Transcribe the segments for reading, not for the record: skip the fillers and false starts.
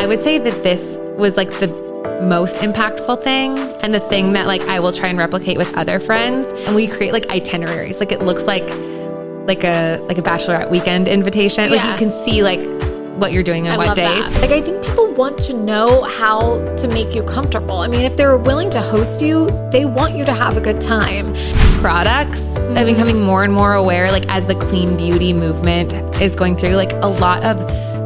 I would say that this was like the most impactful thing and the thing that like I will try and replicate with other friends. And we create like itineraries. Like it looks like a bachelorette weekend invitation. Like you can see like what you're doing on what days. Like I think people want to know how to make you comfortable. I mean, if they're willing to host you, they want you to have a good time. Products, I'm becoming more and more aware, like as the clean beauty movement is going through, like a lot of,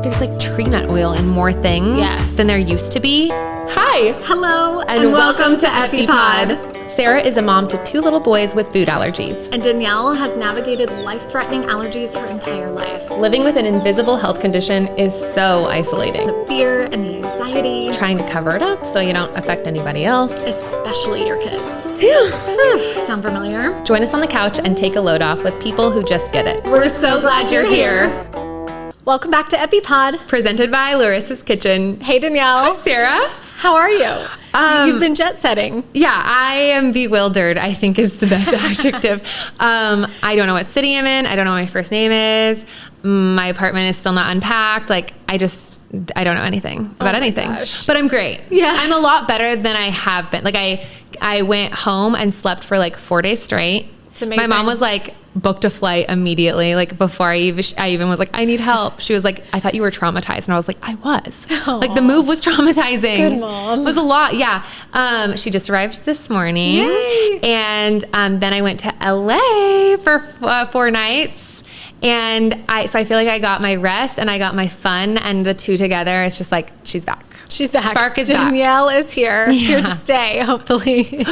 there's like tree nut oil and more things than there used to be. Hi. Hello. And welcome to EpiPod. Sarah is a mom to 2 little boys with food allergies. And Danielle has navigated life-threatening allergies her entire life. Living with an invisible health condition is so isolating. The fear and the anxiety. Trying to cover it up so you don't affect anybody else. Especially your kids. Sound familiar? Join us on the couch and take a load off with people who just get it. We're so glad you're here. Welcome back to EpiPod. Presented by Larissa's Kitchen. Hey, Danielle. Hi, Sarah. How are you? You've been jet setting. Yeah, I am bewildered, I think is the best adjective. I don't know what city I'm in. I don't know what my first name is. My apartment is still not unpacked. Like, I don't know anything about anything. Gosh. But I'm great. Yeah. I'm a lot better than I have been. Like, I went home and slept for like 4 days straight. It's amazing. My mom was like, booked a flight immediately. Like before I even was like, I need help. She was like, I thought you were traumatized. And I was like, I was. Aww. Like the move was traumatizing. Good mom. It was a lot. Yeah. She just arrived this morning. Yay. And then I went to LA for 4 nights. And so I feel like I got my rest and I got my fun, and the two together, it's just like, she's back. She's back. Spark is back. Danielle is here. Here to stay, hopefully.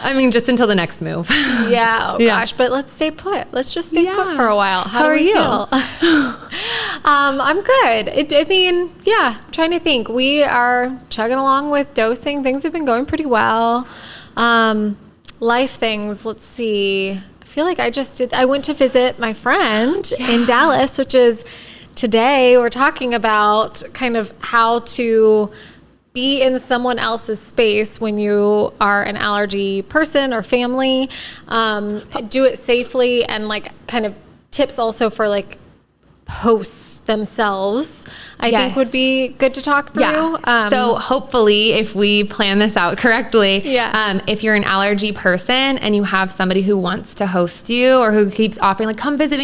I mean, just until the next move. Yeah. Oh gosh. But let's stay put. Let's just stay put for a while. How are you? I'm good. I'm trying to think. We are chugging along with dosing. Things have been going pretty well. Life things. Let's see. I feel like I went to visit my friend in Dallas, which is today we're talking about kind of how to be in someone else's space when you are an allergy person or family, do it safely, and like kind of tips also for like hosts themselves, I think would be good to talk through. Yeah. So hopefully if we plan this out correctly, if you're an allergy person and you have somebody who wants to host you or who keeps offering like, come visit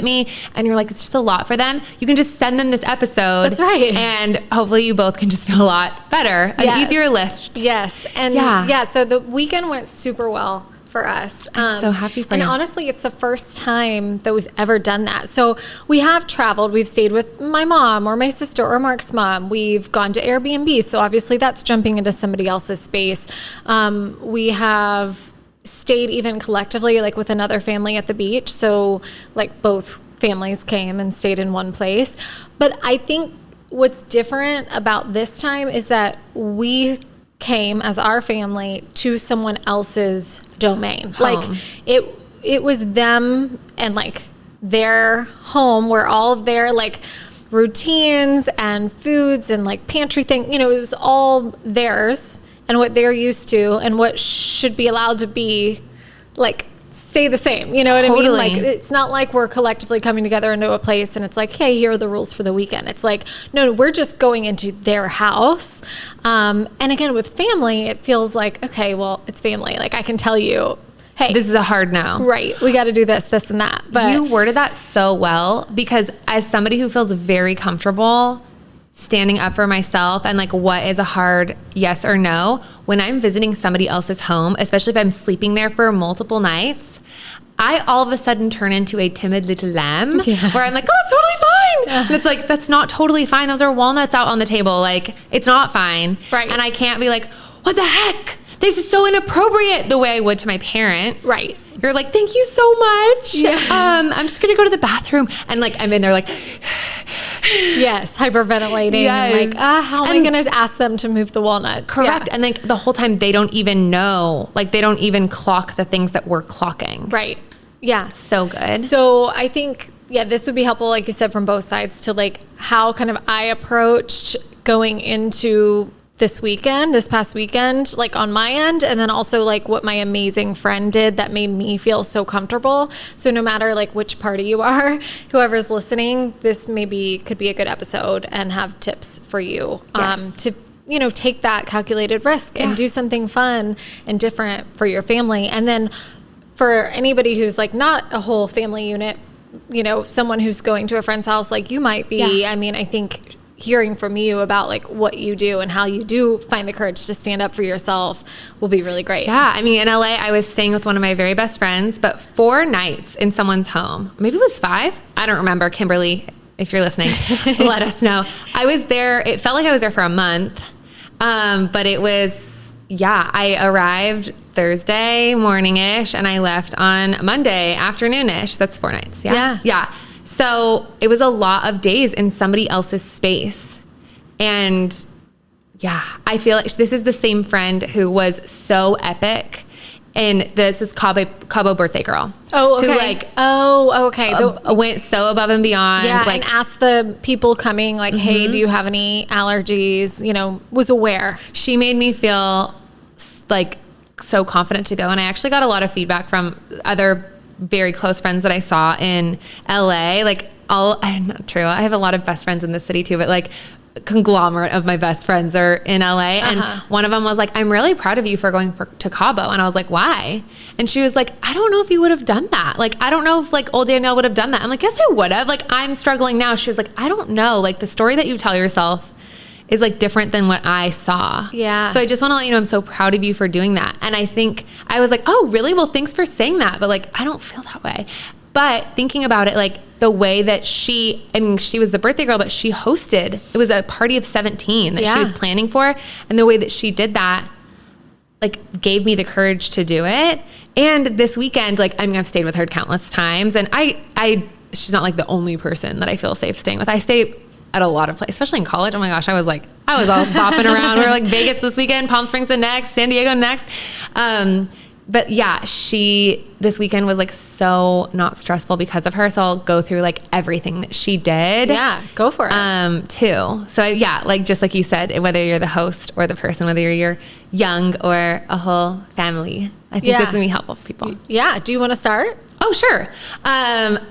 me, and you're like, it's just a lot for them, you can just send them this episode. That's right. And hopefully you both can just feel a lot better, an easier lift. Yes. And so the weekend went super well for us. I'm so happy for you. And honestly, it's the first time that we've ever done that. So we have traveled. We've stayed with my mom or my sister or Mark's mom. We've gone to Airbnb. So obviously that's jumping into somebody else's space. We have stayed even collectively, like with another family at the beach. So like both families came and stayed in one place. But I think what's different about this time is that we came as our family to someone else's domain. Home. Like it was them and like their home where all of their like routines and foods and like pantry thing, it was all theirs and what they're used to and what should be allowed to be like stay the same. You know what I mean? Like it's not like we're collectively coming together into a place and it's like, hey, here are the rules for the weekend. It's like, no, we're just going into their house. And again, with family, it feels like, okay, well, it's family. Like I can tell you, hey, this is a hard no. Right. We got to do this and that. But you worded that so well, because as somebody who feels very comfortable standing up for myself and like what is a hard yes or no, when I'm visiting somebody else's home, especially if I'm sleeping there for multiple nights, I all of a sudden turn into a timid little lamb where I'm like, oh, it's totally fine. And it's like, that's not totally fine. Those are walnuts out on the table. Like, it's not fine. Right. And I can't be like, what the heck? This is so inappropriate, the way I would to my parents. Right. You're like, thank you so much. Yeah. I'm just going to go to the bathroom. And like, I'm in there like, yes, hyperventilating. Yes. And like, how am I going to ask them to move the walnuts? Correct. Yeah. And like the whole time they don't even know, like they don't even clock the things that we're clocking. Right. Yeah. So good. So I think, this would be helpful, like you said, from both sides to like how kind of I approached going into this past weekend, like on my end, and then also like what my amazing friend did that made me feel so comfortable. So no matter like which party you are, whoever's listening, this maybe could be a good episode and have tips for you to, you know, take that calculated risk and do something fun and different for your family. And then for anybody who's like not a whole family unit, you know, someone who's going to a friend's house like you might be, I mean, I think hearing from you about like what you do and how you do find the courage to stand up for yourself will be really great. Yeah. I mean, in LA, I was staying with one of my very best friends, but 4 nights in someone's home. Maybe it was 5. I don't remember. Kimberly, if you're listening, let us know. I was there. It felt like I was there for a month. But it was, I arrived Thursday morning-ish and I left on Monday afternoon-ish. That's 4 nights. Yeah. So it was a lot of days in somebody else's space. And I feel like this is the same friend who was so epic. And this is Cabo Birthday Girl. Oh, okay. Who went so above and beyond. Yeah, like, and asked the people coming like, hey, do you have any allergies? You know, was aware. She made me feel like so confident to go. And I actually got a lot of feedback from other very close friends that I saw in LA. Like not true. I have a lot of best friends in the city too, but like conglomerate of my best friends are in LA. And one of them was like, I'm really proud of you for going to Cabo. And I was like, why? And she was like, I don't know if you would have done that. Like, I don't know if like old Danielle would have done that. I'm like, yes, I would have. Like, I'm struggling now. She was like, I don't know. Like the story that you tell yourself is like different than what I saw. Yeah. So I just want to let you know, I'm so proud of you for doing that. And I think I was like, oh, really? Well, thanks for saying that. But like, I don't feel that way. But thinking about it, like the way that she was the birthday girl, but she hosted, it was a party of 17 that she was planning for. And the way that she did that, like gave me the courage to do it. And this weekend, like, I mean, I've stayed with her countless times and she's not like the only person that I feel safe staying with. I stay at a lot of places, especially in college. Oh my gosh, I was always bopping around. We were like Vegas this weekend, Palm Springs the next, San Diego next. But yeah, this weekend was like so not stressful because of her. So I'll go through like everything that she did. Yeah, go for it. Too. So like, just like you said, whether you're the host or the person, whether you're young or a whole family, I think this is gonna be helpful for people. Yeah. Do you want to start? Oh, sure.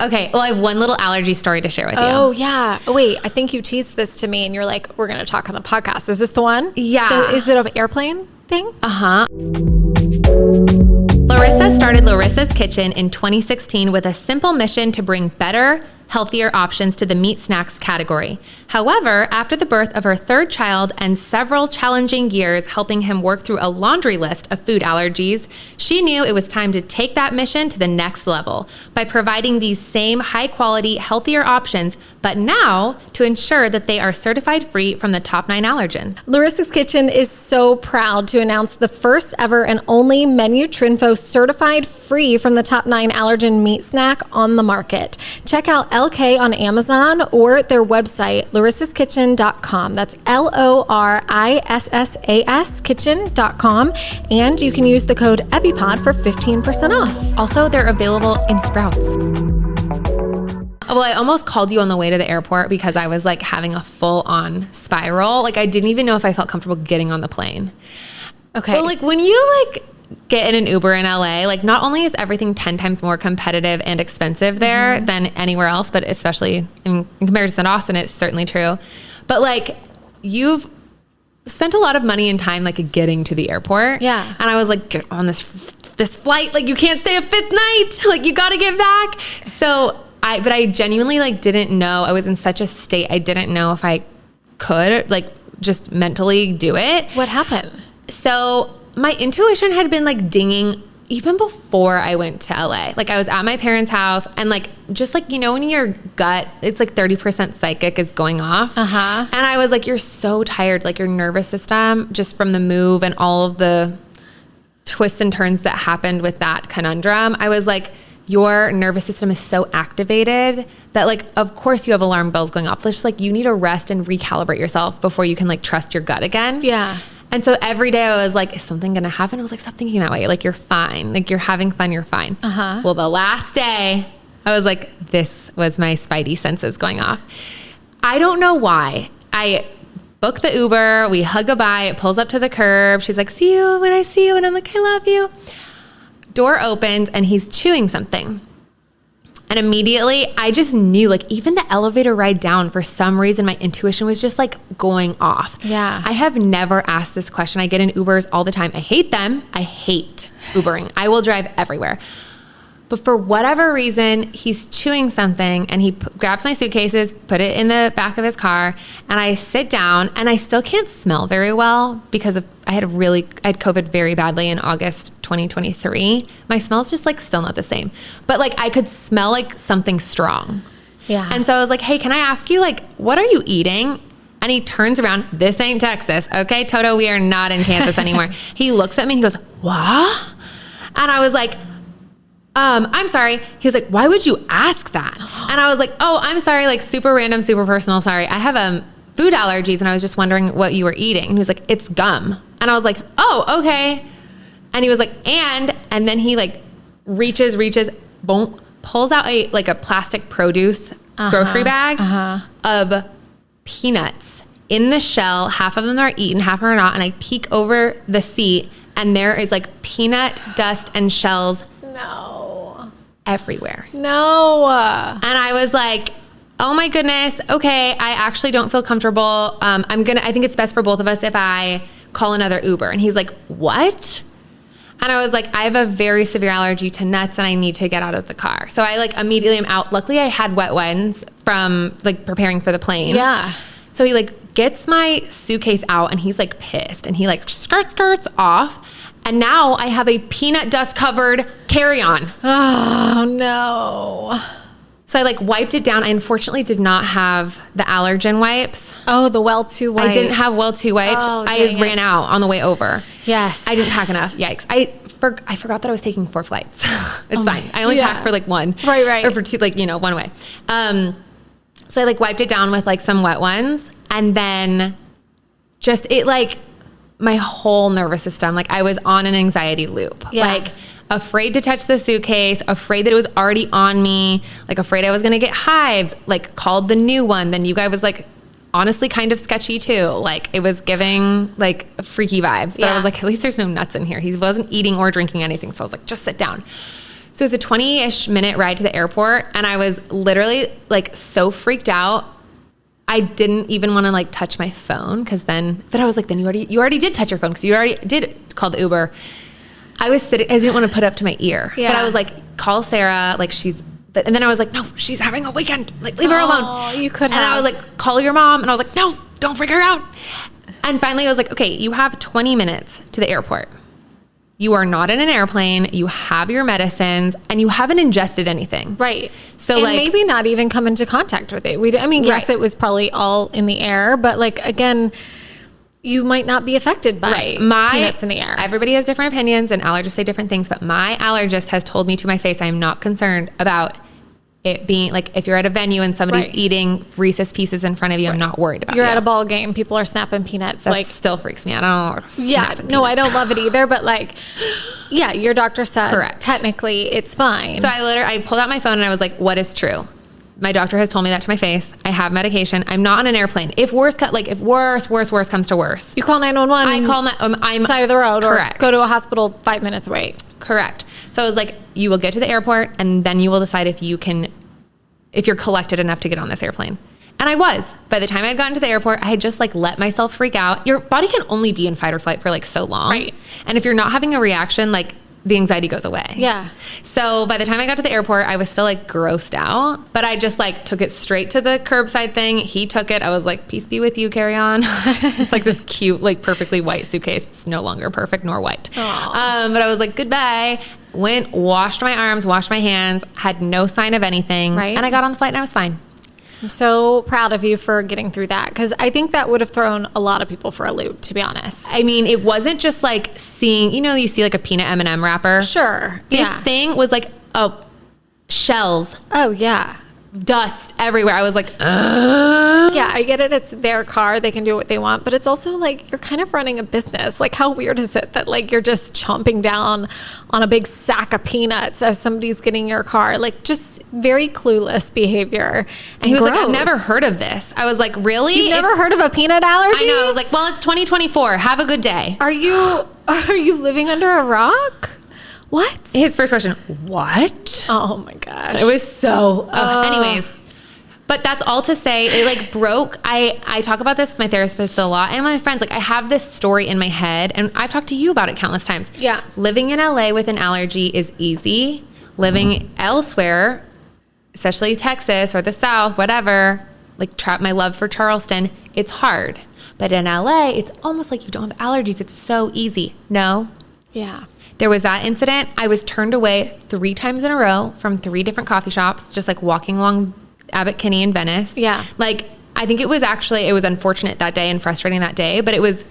Okay. Well, I have one little allergy story to share with you. Oh, yeah. Oh, wait, I think you teased this to me and you're like, we're going to talk on the podcast. Is this the one? Yeah. Is it an airplane thing? Larissa started Larissa's Kitchen in 2016 with a simple mission to bring better, healthier options to the meat snacks category. However, after the birth of her 3rd child and several challenging years helping him work through a laundry list of food allergies, she knew it was time to take that mission to the next level by providing these same high-quality, healthier options, but now to ensure that they are certified free from the top 9 allergens. Larissa's Kitchen is so proud to announce the first ever and only Menu Trinfo certified free from the top 9 allergen meat snack on the market. Check out LK on Amazon or their website, larissaskitchen.com. That's LORISSAS kitchen.com. And you can use the code EPIPOD for 15% off. Also, they're available in Sprouts. Well, I almost called you on the way to the airport because I was like having a full-on spiral. Like I didn't even know if I felt comfortable getting on the plane. Okay. But like when you like get in an Uber in LA, like not only is everything 10 times more competitive and expensive there than anywhere else, but especially in comparison to Austin, it's certainly true. But like you've spent a lot of money and time like getting to the airport. Yeah. And I was like, get on this flight, like you can't stay a 5th night. Like you got to get back. So but I genuinely like didn't know. I was in such a state. I didn't know if I could like just mentally do it. What happened? So my intuition had been like dinging even before I went to LA. Like I was at my parents' house and like, just like, you know, when your gut, it's like 30% psychic is going off. And I was like, you're so tired. Like your nervous system just from the move and all of the twists and turns that happened with that conundrum. I was like, your nervous system is so activated that like, of course you have alarm bells going off. It's just like, you need to rest and recalibrate yourself before you can like trust your gut again. Yeah. And so every day I was like, is something going to happen? I was like, stop thinking that way. Like, you're fine. Like, you're having fun. You're fine. Well, the last day I was like, this was my spidey senses going off. I don't know why. book the Uber. We hug goodbye. It pulls up to the curb. She's like, see you when I see you. And I'm like, I love you. Door opens and he's chewing something. And immediately I just knew, like, even the elevator ride down, for some reason, my intuition was just like going off. Yeah. I have never asked this question. I get in Ubers all the time. I hate them. I hate Ubering. I will drive everywhere. But for whatever reason, he's chewing something and he grabs my suitcases, put it in the back of his car, and I sit down and I still can't smell very well because I had COVID very badly in August 2023. My smell's just like still not the same, but like I could smell like something strong. Yeah. And so I was like, hey, can I ask you, like, what are you eating? And he turns around. This ain't Texas. Okay, Toto, we are not in Kansas anymore. He looks at me and he goes, what? And I was like, I'm sorry. He was like, why would you ask that? And I was like, oh, I'm sorry. Like, super random, super personal. Sorry. I have food allergies and I was just wondering what you were eating. And he was like, it's gum. And I was like, oh, okay. And he was like, and then he like reaches, boom, pulls out a plastic produce grocery bag of peanuts in the shell. Half of them are eaten, half are not. And I peek over the seat and there is like peanut dust and shells everywhere. No. And I was like, oh my goodness. Okay. I actually don't feel comfortable. I think it's best for both of us if I call another Uber. And he's like, what? And I was like, I have a very severe allergy to nuts and I need to get out of the car. So I like immediately am out. Luckily I had wet ones from like preparing for the plane. Yeah. So he like gets my suitcase out and he's like pissed and he like skirts off. And now I have a peanut dust covered carry-on. Oh no. So I like wiped it down. I unfortunately did not have the allergen wipes. Oh, the Well-2 wipes. I didn't have Well-2 wipes. Oh, I ran out on the way over. Yes. I didn't pack enough. Yikes. I forgot that I was taking 4 flights. It's fine. I only packed for like 1. Right. Or for 2, like, one way. So I like wiped it down with like some wet ones. And then just it like my whole nervous system, like I was on an anxiety loop. Yeah. Like afraid to touch the suitcase, afraid that it was already on me, like afraid I was going to get hives, like called the new one. Then you guys was like honestly kind of sketchy too. Like it was giving like freaky vibes, but I was like, at least there's no nuts in here. He wasn't eating or drinking anything. So I was like, just sit down. So it was a 20-ish minute ride to the airport. And I was literally like so freaked out. I didn't even want to like touch my phone but I was like, then you already did touch your phone because you already did call the Uber. I was sitting, I didn't want to put it up to my ear, but I was like, call Sarah. Like and then I was like, no, she's having a weekend. Like leave her alone. Oh, you could have. And I was like, call your mom. And I was like, no, don't freak her out. And finally I was like, okay, you have 20 minutes to the airport. You are not in an airplane. You have your medicines and you haven't ingested anything. Right. So and like maybe not even come into contact with it. Yes, it was probably all in the air, but like, again, you might not be affected by peanuts in the air. Everybody has different opinions and allergists say different things, but my allergist has told me to my face, I am not concerned about it being like, if you're at a venue and somebody's eating Reese's Pieces in front of you, I'm not worried about it. You're at a ball game. People are snapping peanuts. That like still freaks me out. I don't no, I don't love it either. But like, yeah, your doctor said correct. Technically it's fine. So I pulled out my phone and I was like, what is true? My doctor has told me that to my face. I have medication. I'm not on an airplane. If worse comes to worse. You call 911. I call I'm side of the road correct. Or go to a hospital 5 minutes away. Correct. So I was like, you will get to the airport and then you will decide if you're collected enough to get on this airplane. And I was. By the time I had gotten to the airport, I had just like let myself freak out. Your body can only be in fight or flight for like so long. Right. And if you're not having a reaction, like the anxiety goes away. Yeah. So by the time I got to the airport, I was still like grossed out, but I just like took it straight to the curbside thing. He took it. I was like, peace be with you, carry on. It's like this cute, like perfectly white suitcase. It's no longer perfect nor white. But I was like, goodbye. Went, washed my arms, washed my hands, had no sign of anything. Right. And I got on the flight and I was fine. I'm so proud of you for getting through that because I think that would have thrown a lot of people for a loop, to be honest. I mean, it wasn't just like seeing, you see like a peanut M&M wrapper. Sure. This thing was like shells. Oh, yeah. dust everywhere. I was like, ugh. Yeah, I get it. It's their car. They can do what they want. But it's also like you're kind of running a business. Like how weird is it that like you're just chomping down on a big sack of peanuts as somebody's getting your car? Like just very clueless behavior. And he was like, I've never heard of this. I was like, really? You've never heard of a peanut allergy? I know. I was like, well, it's 2024. Have a good day. Are you living under a rock? What? His first question, what? Oh my gosh. It was so, anyways, but that's all to say it like broke. I talk about this with my therapist a lot and my friends. Like I have this story in my head and I've talked to you about it countless times. Yeah. Living in LA with an allergy is easy. Living elsewhere, especially Texas or the South, whatever, like my love for Charleston, it's hard. But in LA, it's almost like you don't have allergies. It's so easy. No. Yeah. There was that incident. I was turned away 3 times in a row from 3 different coffee shops, just like walking along Abbot Kinney in Venice. Yeah. Like, I think it was unfortunate that day and frustrating that day, but it was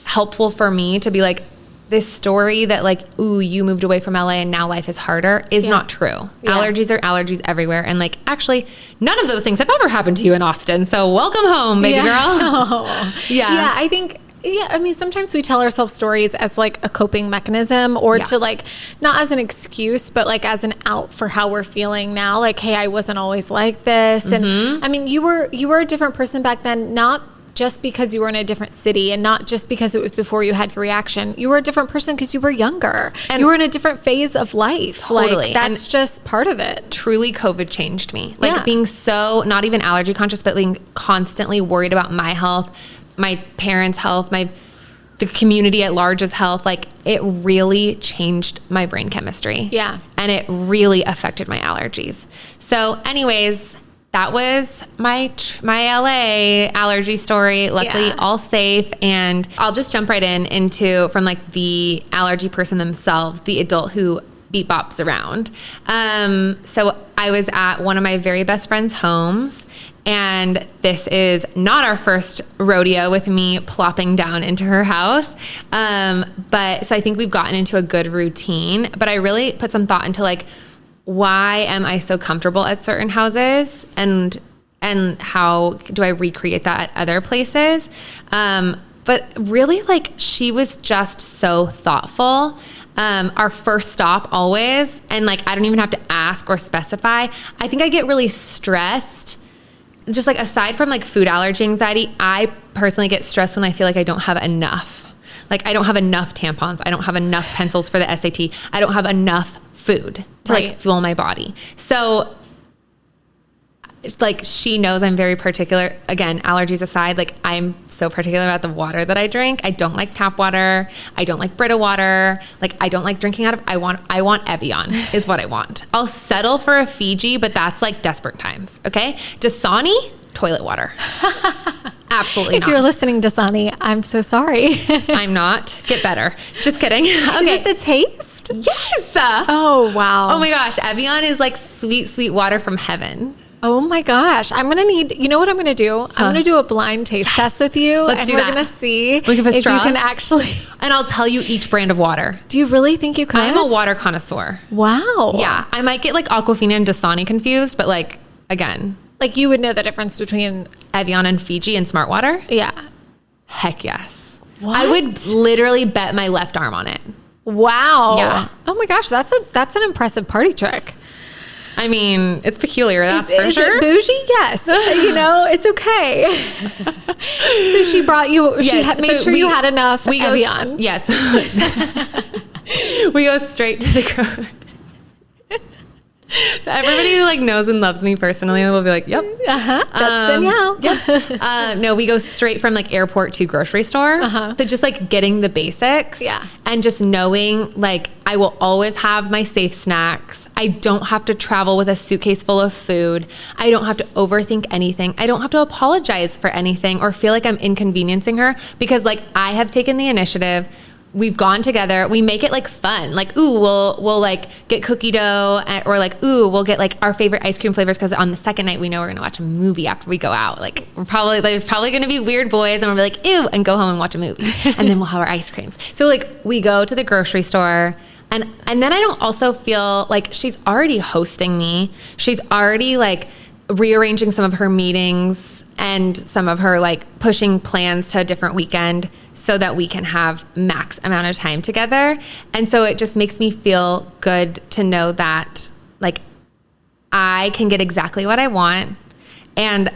helpful for me to be like, this story that like, ooh, you moved away from LA and now life is harder is not true. Yeah. Allergies are allergies everywhere. And like, actually, none of those things have ever happened to you in Austin. So welcome home, baby girl. Yeah, I think... Yeah, I mean, sometimes we tell ourselves stories as like a coping mechanism or to like, not as an excuse, but like as an out for how we're feeling now. Like, hey, I wasn't always like this. And I mean, you were a different person back then, not just because you were in a different city and not just because it was before you had your reaction. You were a different person because you were younger. And you were in a different phase of life. Totally. Like, that's just part of it. Truly, COVID changed me. Like being so, not even allergy conscious, but being constantly worried about my health, my parents' health, the community at large's health, like it really changed my brain chemistry. Yeah. And it really affected my allergies. So anyways, that was my LA allergy story. Luckily all safe. And I'll just jump right into from like the allergy person themselves, the adult who beep bops around. So I was at one of my very best friend's homes. And this is not our first rodeo with me plopping down into her house. But so I think we've gotten into a good routine, but I really put some thought into like, why am I so comfortable at certain houses and how do I recreate that at other places? But really like she was just so thoughtful. Our first stop always, and like, I don't even have to ask or specify. I think I get really stressed. Just like aside from like food allergy anxiety, I personally get stressed when I feel like I don't have enough. Like I don't have enough tampons. I don't have enough pencils for the SAT. I don't have enough food to like fuel my body. So it's like she knows I'm very particular. Again, allergies aside, like I'm so particular about the water that I drink. I don't like tap water. I don't like Brita water. Like I don't like drinking out of, I want Evian is what I want. I'll settle for a Fiji, but that's like desperate times. Okay. Dasani, toilet water. Absolutely not. If you're listening, Dasani, I'm so sorry. I'm not. Get better. Just kidding. Okay. Is it the taste? Yes. Oh, wow. Oh my gosh. Evian is like sweet, sweet water from heaven. Oh my gosh. I'm going to need, you know what I'm going to do? I'm going to do a blind taste test with you. Let's do we're that. going to see if you can actually. And I'll tell you each brand of water. Do you really think you could? I'm a water connoisseur. Wow. Yeah. I might get like Aquafina and Dasani confused, but like, again. Like you would know the difference between Evian and Fiji and Smart Water? Yeah. Heck yes. What? I would literally bet my left arm on it. Wow. Yeah. Oh my gosh. That's an impressive party trick. I mean, it's peculiar, that's for sure. It bougie? Yes. You know, it's okay. So she brought you, she made sure you had enough Evian. Yes. We go straight to the grocery. Everybody who like knows and loves me personally will be like, yep. That's Danielle. Yep. No, we go straight from like airport to grocery store. So just like getting the basics. Yeah. And just knowing like I will always have my safe snacks. I don't have to travel with a suitcase full of food. I don't have to overthink anything. I don't have to apologize for anything or feel like I'm inconveniencing her because like I have taken the initiative. We've gone together. We make it like fun. Like, ooh, we'll like get cookie dough or like, ooh, we'll get like our favorite ice cream flavors. Cause on the second night, we know we're going to watch a movie after we go out. Like there's probably going to be weird boys and we'll be like, ew, and go home and watch a movie. And then we'll have our ice creams. So like we go to the grocery store and then I don't also feel like she's already hosting me. She's already like rearranging some of her meetings and some of her like pushing plans to a different weekend so that we can have max amount of time together. And so it just makes me feel good to know that like I can get exactly what I want and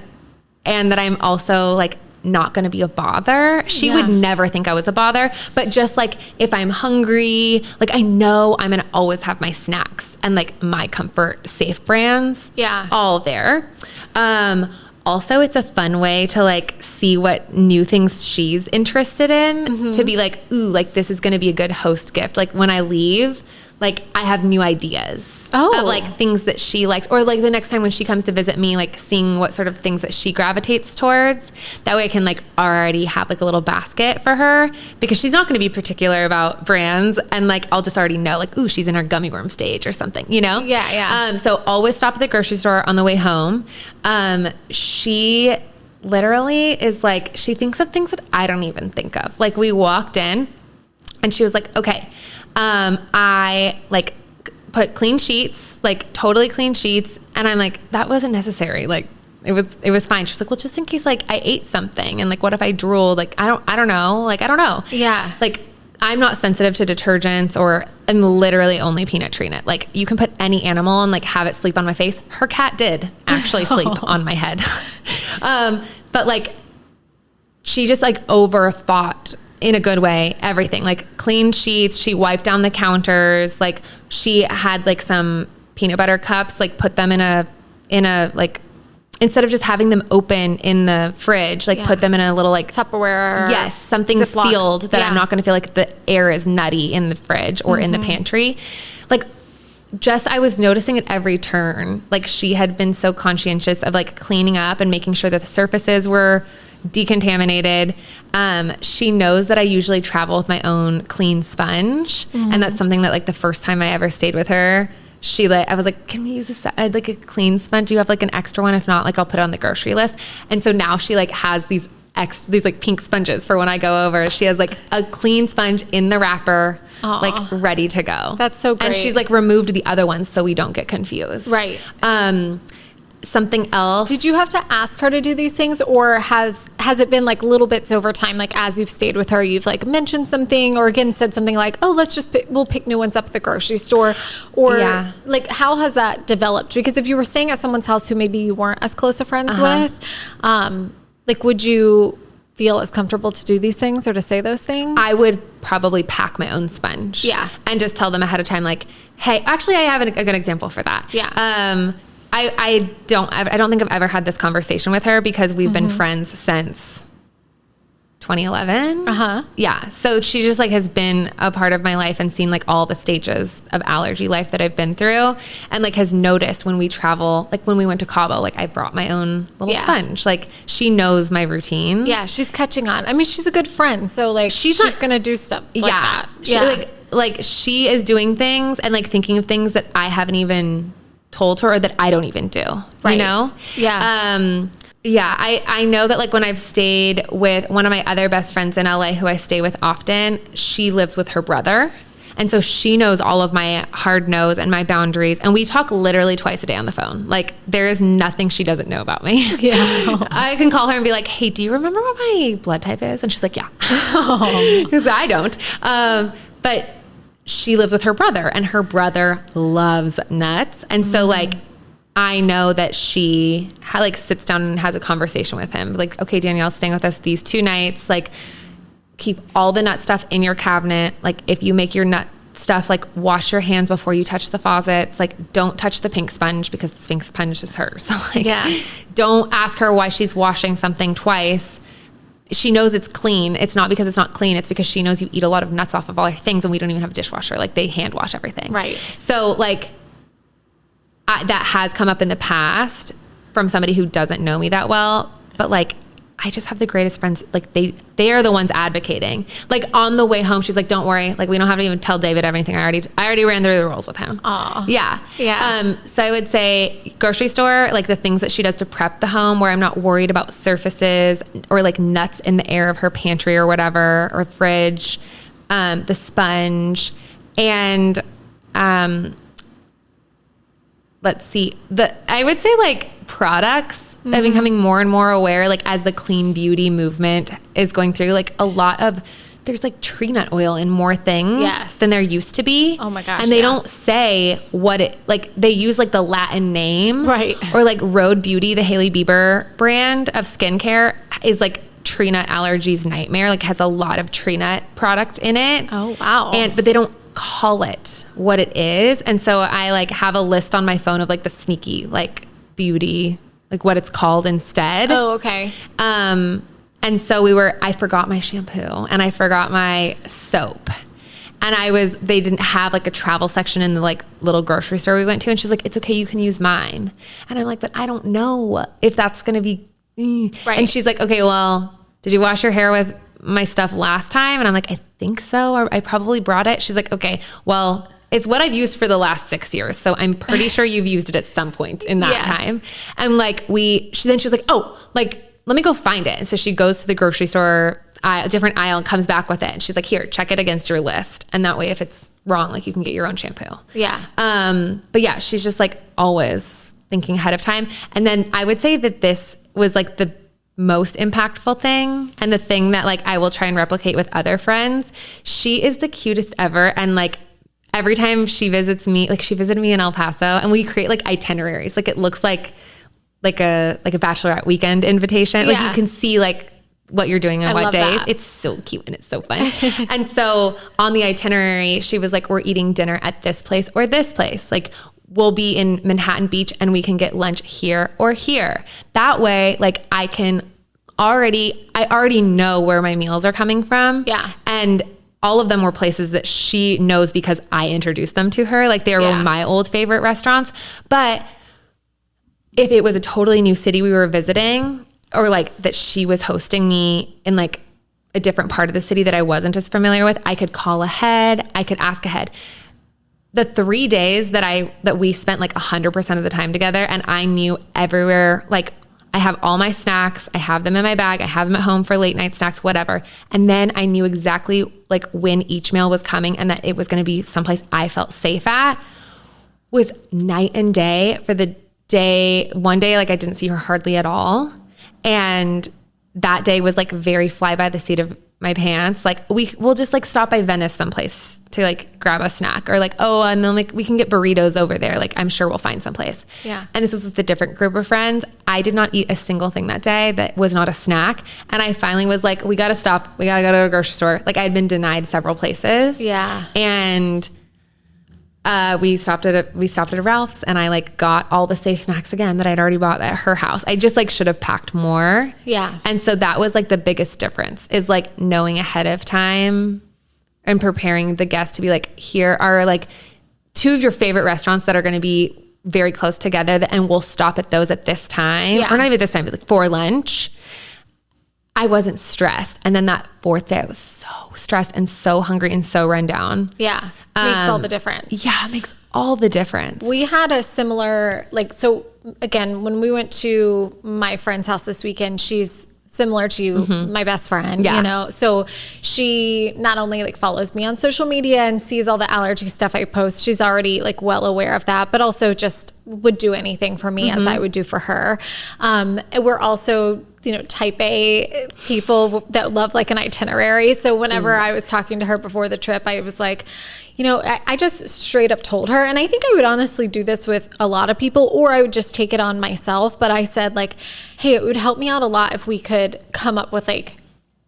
that I'm also like not going to be a bother. She would never think I was a bother, but just like if I'm hungry, like I know I'm going to always have my snacks and like my comfort safe brands all there. Also, it's a fun way to like see what new things she's interested in to be like, ooh, like this is going to be a good host gift. Like when I leave, like I have new ideas of like things that she likes, or like the next time when she comes to visit me, like seeing what sort of things that she gravitates towards. That way I can like already have like a little basket for her, because she's not going to be particular about brands, and like I'll just already know like, ooh, she's in her gummy worm stage or something, you know? Yeah. So always stop at the grocery store on the way home. She literally is like, she thinks of things that I don't even think of. Like we walked in and she was like, okay, I like put clean sheets, like totally clean sheets. And I'm like, that wasn't necessary. Like it was fine. She's like, well, just in case like I ate something and like, what if I drooled? Like, I don't know. Like, I don't know. Yeah. Like I'm not sensitive to detergents, or I'm literally only peanut treating it. Like you can put any animal and like have it sleep on my face. Her cat did actually sleep on my head. But like, she just like overthought in a good way, everything. Like clean sheets, she wiped down the counters. Like she had like some peanut butter cups, like put them in a like, instead of just having them open in the fridge, like put them in a little like Tupperware. Yes, something Ziploc. Sealed that I'm not going to feel like the air is nutty in the fridge or in the pantry. Like just, I was noticing at every turn, like she had been so conscientious of like cleaning up and making sure that the surfaces were decontaminated. She knows that I usually travel with my own clean sponge. And that's something that like the first time I ever stayed with her, I was like, can we use like a clean sponge? Do you have like an extra one? If not, like I'll put it on the grocery list. And so now she like has these like pink sponges for when I go over. She has like a clean sponge in the wrapper, like ready to go. That's so great. And she's like removed the other ones so we don't get confused. Right. Something else. Did you have to ask her to do these things, or has it been like little bits over time? Like as you've stayed with her, you've like mentioned something, or again said something like, "Oh, we'll pick new ones up at the grocery store," or like how has that developed? Because if you were staying at someone's house who maybe you weren't as close of friends with, like would you feel as comfortable to do these things or to say those things? I would probably pack my own sponge. Yeah, and just tell them ahead of time, like, "Hey, actually, I have a good example for that." Yeah. I don't think I've ever had this conversation with her because we've been friends since 2011. Yeah. So she just like has been a part of my life and seen like all the stages of allergy life that I've been through, and like has noticed when we travel, like when we went to Cabo, like I brought my own little sponge. Like she knows my routines. Yeah. She's catching on. I mean, she's a good friend. So like she's going to do stuff like that. Like she is doing things and like thinking of things that I haven't even told her or that I don't even do, you know? Yeah. I know that like when I've stayed with one of my other best friends in LA who I stay with often, she lives with her brother. And so she knows all of my hard no's and my boundaries. And we talk literally twice a day on the phone. Like there is nothing she doesn't know about me. Yeah. I can call her and be like, "Hey, do you remember what my blood type is?" And she's like, "Yeah." Because I don't. But she lives with her brother, and her brother loves nuts. And so like, I know that she like sits down and has a conversation with him. Like, "Okay, Danielle's staying with us these 2 nights. Like keep all the nut stuff in your cabinet. Like if you make your nut stuff, like wash your hands before you touch the faucets. Like don't touch the pink sponge because the pink sponge is hers." Like, don't ask her why she's washing something twice. She knows it's clean. It's not because it's not clean. It's because she knows you eat a lot of nuts off of all your things, and we don't even have a dishwasher. Like they hand wash everything. Right. So like that has come up in the past from somebody who doesn't know me that well, but like I just have the greatest friends. Like they are the ones advocating. Like on the way home, she's like, "Don't worry. Like we don't have to even tell David everything. I already ran through the rules with him." Aw. Yeah. Yeah. So I would say grocery store, like the things that she does to prep the home where I'm not worried about surfaces or like nuts in the air of her pantry or whatever, or fridge, the sponge, and, let's see, I would say like products. I'm becoming more and more aware, like as the clean beauty movement is going through, like a lot of, there's like tree nut oil in more things than there used to be. Oh my gosh. And they don't say what it, like they use like the Latin name. Right. Or like Rhode Beauty, the Hailey Bieber brand of skincare is like tree nut allergies nightmare. Like has a lot of tree nut product in it. Oh, wow. But they don't call it what it is. And so I like have a list on my phone of like the sneaky like beauty, like what it's called instead. Oh, okay. And so I forgot my shampoo and I forgot my soap. And they didn't have like a travel section in the like little grocery store we went to. And she's like, it's okay, you can use mine. And I'm like, but I don't know if that's going to be. Right. And she's like, okay, well, did you wash your hair with my stuff last time? And I'm like, I think so. Or I probably brought it. She's like, okay, well, it's what I've used for the last 6 years. So I'm pretty sure you've used it at some point in that time. And like she was like, oh, like, let me go find it. And so she goes to the grocery store, a different aisle, and comes back with it. And she's like, here, check it against your list. And that way, if it's wrong, like you can get your own shampoo. Yeah. But yeah, she's just like always thinking ahead of time. And then I would say that this was like the most impactful thing and the thing that like I will try and replicate with other friends. She is the cutest ever. And like every time she visits me, like she visited me in El Paso and we create like itineraries. Like it looks like a bachelorette weekend invitation. Like you can see like what you're doing on what days. That. It's so cute and it's so fun. And so on the itinerary, she was like, we're eating dinner at this place or this place. Like we'll be in Manhattan Beach and we can get lunch here or here. That way, like I already know where my meals are coming from. Yeah. And all of them were places that she knows because I introduced them to her. Like they were my old favorite restaurants. But if it was a totally new city we were visiting or like that she was hosting me in like a different part of the city that I wasn't as familiar with, I could call ahead. I could ask ahead. The 3 days that we spent like 100% of the time together and I knew everywhere, like I have all my snacks, I have them in my bag, I have them at home for late night snacks, whatever. And then I knew exactly like when each meal was coming and that it was going to be someplace I felt safe at, was night and day. For the one day, like I didn't see her hardly at all. And that day was like very fly by the seat of my pants. Like we'll just like stop by Venice someplace to like grab a snack or like, oh, and then like we can get burritos over there. Like I'm sure we'll find someplace. Yeah. And this was with a different group of friends. I did not eat a single thing that day that was not a snack. And I finally was like, we got to stop. We got to go to a grocery store. Like I had been denied several places. Yeah. And we stopped at a Ralph's and I like got all the safe snacks again that I'd already bought at her house. I just like should have packed more. Yeah. And so that was like the biggest difference is like knowing ahead of time and preparing the guest to be like, here are like 2 of your favorite restaurants that are going to be very close together and we'll stop at those at this time or not even this time, but like for lunch. I wasn't stressed. And then that 4th day I was so stressed and so hungry and so run down. Yeah. Makes all the difference. Yeah, it makes all the difference. We had a similar, like, so again, when we went to my friend's house this weekend, she's similar to my best friend, you know? So she not only like follows me on social media and sees all the allergy stuff I post, she's already like well aware of that, but also just would do anything for me as I would do for her. And we're also, you know, type A people that love like an itinerary. So whenever I was talking to her before the trip, I was like, you know, I just straight up told her, and I think I would honestly do this with a lot of people, or I would just take it on myself. But I said like, hey, it would help me out a lot if we could come up with like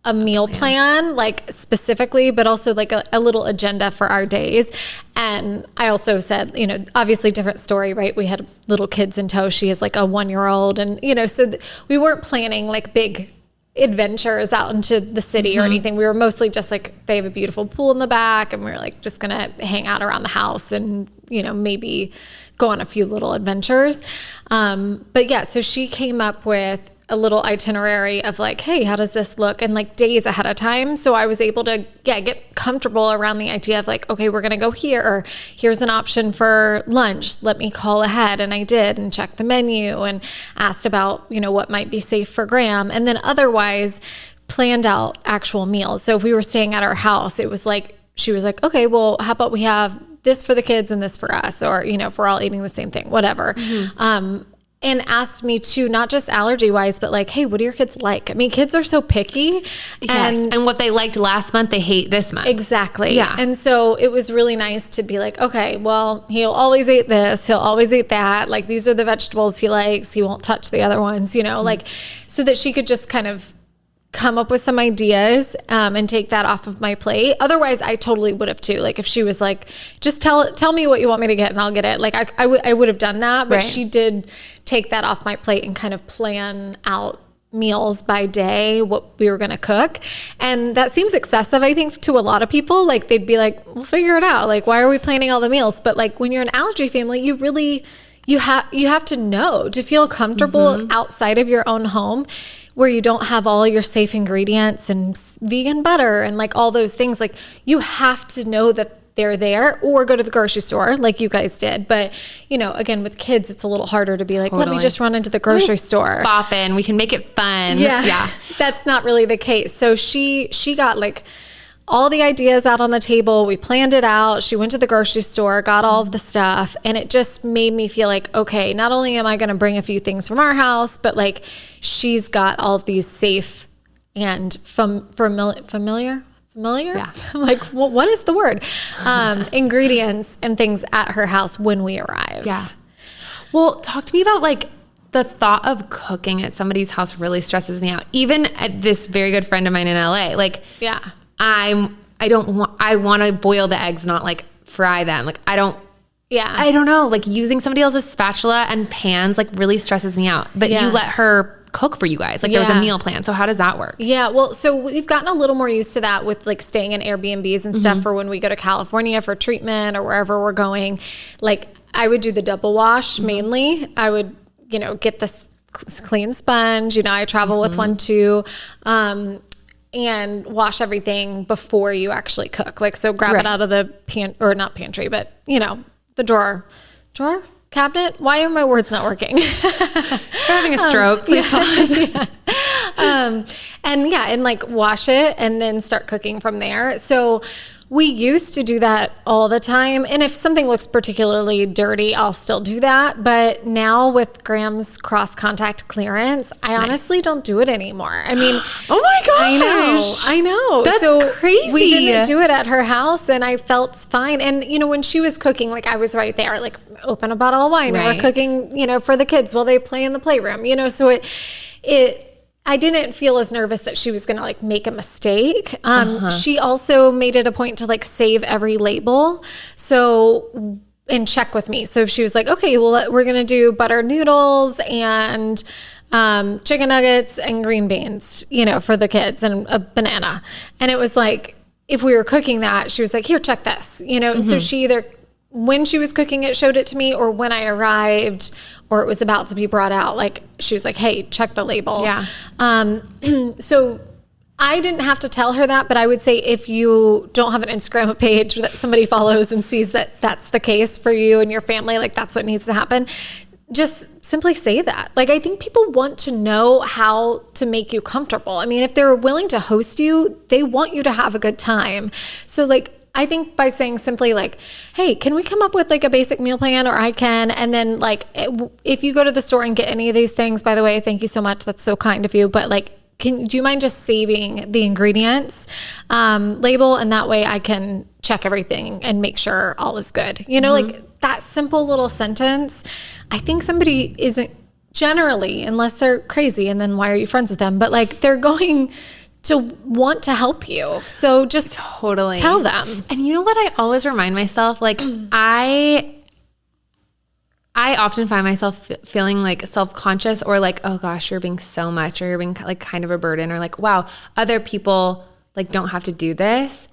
a meal plan, like specifically, but also like a little agenda for our days. And I also said, you know, obviously different story, right? We had little kids in tow. She is like a 1-year-old. And, you know, so we weren't planning like big adventures out into the city or anything. We were mostly just like, they have a beautiful pool in the back and we were like just gonna hang out around the house and, you know, maybe go on a few little adventures. But yeah, so she came up with a little itinerary of like, hey, how does this look? And like days ahead of time. So I was able to get comfortable around the idea of like, okay, we're going to go here, or here's an option for lunch. Let me call ahead. And I did, and checked the menu and asked about, you know, what might be safe for Graham. And then otherwise planned out actual meals. So if we were staying at our house, it was like, she was like, okay, well, how about we have this for the kids and this for us? Or, you know, if we're all eating the same thing, whatever. and asked me too, not just allergy wise, but like, hey, what do your kids like? I mean, kids are so picky. Yes. And what they liked last month, they hate this month. Exactly. Yeah. And so it was really nice to be like, okay, well, he'll always eat this. He'll always eat that. Like, these are the vegetables he likes. He won't touch the other ones, you know, like, so that she could just kind of come up with some ideas and take that off of my plate. Otherwise, I totally would have too. Like, if she was like, just tell me what you want me to get and I'll get it. Like, I would have done that. But she did take that off my plate and kind of plan out meals by day, what we were going to cook. And that seems excessive, I think, to a lot of people. Like, they'd be like, we'll figure it out. Like, why are we planning all the meals? But like, when you're an allergy family, you really, you have to know to feel comfortable outside of your own home, where you don't have all your safe ingredients and vegan butter and like all those things. Like, you have to know that they're there, or go to the grocery store like you guys did. But, you know, again, with kids, it's a little harder to be like, let me just run into the grocery store. Bop in, we can make it fun. Yeah. That's not really the case. So she got like all the ideas out on the table. We planned it out. She went to the grocery store, got all of the stuff. And it just made me feel like, okay, not only am I going to bring a few things from our house, but like, she's got all of these safe and familiar? Yeah. Like, what is the word? Ingredients and things at her house when we arrive. Yeah. Well, talk to me about like the thought of cooking at somebody's house really stresses me out. Even at this very good friend of mine in LA, like, yeah, I want to boil the eggs, not like fry them. Like, I don't know, like using somebody else's spatula and pans like really stresses me out. But you let her cook for you guys. Like, there was a meal plan. So how does that work? Yeah. Well, so we've gotten a little more used to that with like staying in Airbnbs and stuff for when we go to California for treatment or wherever we're going. Like, I would do the double wash mainly. I would, you know, get this clean sponge. You know, I travel with one too. And wash everything before you actually cook. Like, so grab it out of the not pantry, but you know, the drawer, cabinet. Why are my words not working? You're having a stroke. Please pause. And like wash it and then start cooking from there. So we used to do that all the time. And if something looks particularly dirty, I'll still do that. But now with Graham's cross-contact clearance, I honestly don't do it anymore. I mean, oh my gosh. I know. That's so crazy. We didn't do it at her house and I felt fine. And, you know, when she was cooking, like, I was right there, like, open a bottle of wine and we're cooking, you know, for the kids while they play in the playroom, you know, so I didn't feel as nervous that she was going to like make a mistake. She also made it a point to like save every label. So, and check with me. So if she was like, okay, well, we're going to do butter noodles and chicken nuggets and green beans, you know, for the kids and a banana. And it was like, if we were cooking that, she was like, here, check this, you know? And so she either, when she was cooking it, showed it to me, or when I arrived or it was about to be brought out, like she was like, hey, check the label. Yeah. So I didn't have to tell her that, but I would say if you don't have an Instagram page that somebody follows and sees that that's the case for you and your family, like that's what needs to happen, just simply say that. Like, I think people want to know how to make you comfortable. I mean, if they're willing to host you, they want you to have a good time. So like, I think by saying simply like, hey, can we come up with like a basic meal plan, or I can, and then like, if you go to the store and get any of these things, by the way, thank you so much. That's so kind of you. But like, do you mind just saving the ingredients label? And that way I can check everything and make sure all is good. You know, like that simple little sentence, I think somebody isn't generally, unless they're crazy, and then why are you friends with them? But like, they're going to want to help you. So just tell them. And you know what? I always remind myself, like I often find myself feeling like self-conscious, or like, oh gosh, you're being so much, or you're being like kind of a burden, or like, wow, other people like don't have to do this.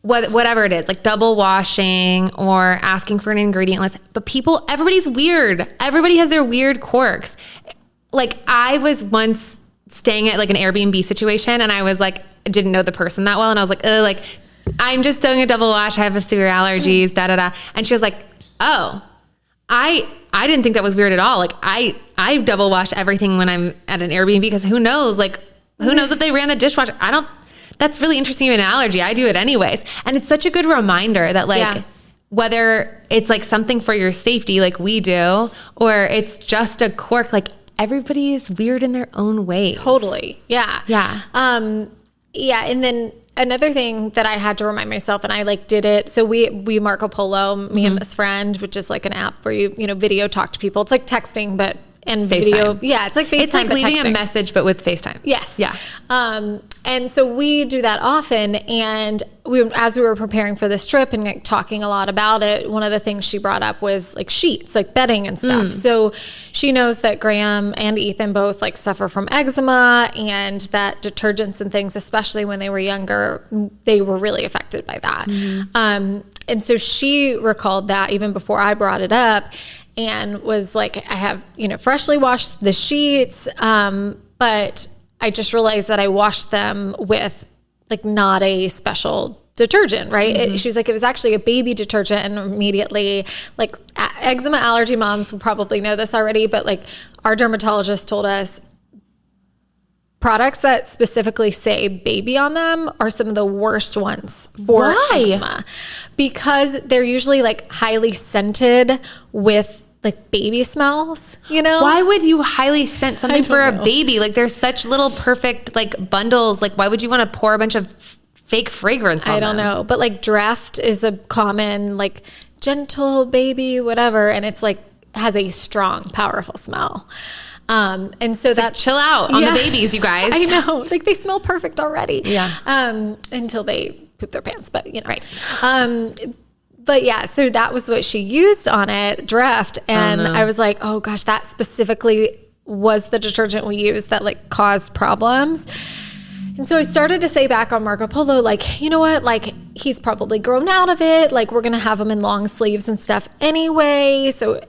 Whatever it is, like double washing or asking for an ingredient list. But everybody's weird. Everybody has their weird quirks. Like, I was once staying at like an Airbnb situation, and I was like, didn't know the person that well. And I was like, I'm just doing a double wash. I have severe allergies, And she was like, oh, I didn't think that was weird at all. Like, I double wash everything when I'm at an Airbnb, because who knows if they ran the dishwasher. That's really interesting. You have an allergy. I do it anyways. And it's such a good reminder that like, whether it's like something for your safety, like we do, or it's just a quirk, like everybody is weird in their own way. Totally. Yeah. Yeah. Yeah. And then another thing that I had to remind myself, and I like did it. So we Marco Polo, me and this friend, which is like an app where you video talk to people. It's like texting, but and video. FaceTime. Yeah. It's like FaceTime. It's like leaving texting. a message, but with FaceTime. Yes. Yeah. And so we do that often. And as we were preparing for this trip and like talking a lot about it, one of the things she brought up was like sheets, like bedding and stuff. So she knows that Graham and Ethan both like suffer from eczema, and that detergents and things, especially when they were younger, they were really affected by that. And so she recalled that even before I brought it up, and was like, I have, freshly washed the sheets, but I just realized that I washed them with like not a special detergent, right? She's like, it was actually a baby detergent. And immediately, like eczema allergy moms will probably know this already, but like our dermatologist told us products that specifically say baby on them are some of the worst ones for eczema, because they're usually like highly scented with like baby smells, Why would you highly scent something for a baby? Like there's such little perfect like bundles. Like why would you want to pour a bunch of fake fragrance on I don't know. But like Dreft is a common like gentle baby, whatever. And it's like has a strong, powerful smell. And so that chill out on the babies, you guys. I know. Like they smell perfect already. Yeah. Until they poop their pants, but right. But yeah, so that was what she used on it, Dreft. And I was like, oh gosh, that specifically was the detergent we used that like caused problems. And so I started to say back on Marco Polo, like, you know what, like he's probably grown out of it. Like we're going to have him in long sleeves and stuff anyway. So,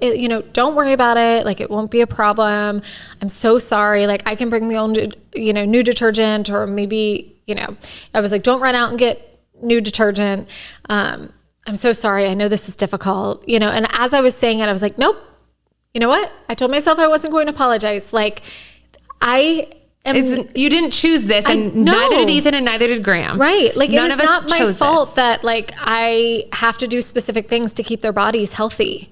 don't worry about it. Like it won't be a problem. I'm so sorry. Like I can bring the own, new detergent, or maybe, I was like, don't run out and get new detergent. I'm so sorry. I know this is difficult, and as I was saying it, I was like, nope, you know what? I told myself I wasn't going to apologize. Like you didn't choose this, and neither did Ethan and neither did Graham. Right. Like none it's not my fault that like I have to do specific things to keep their bodies healthy,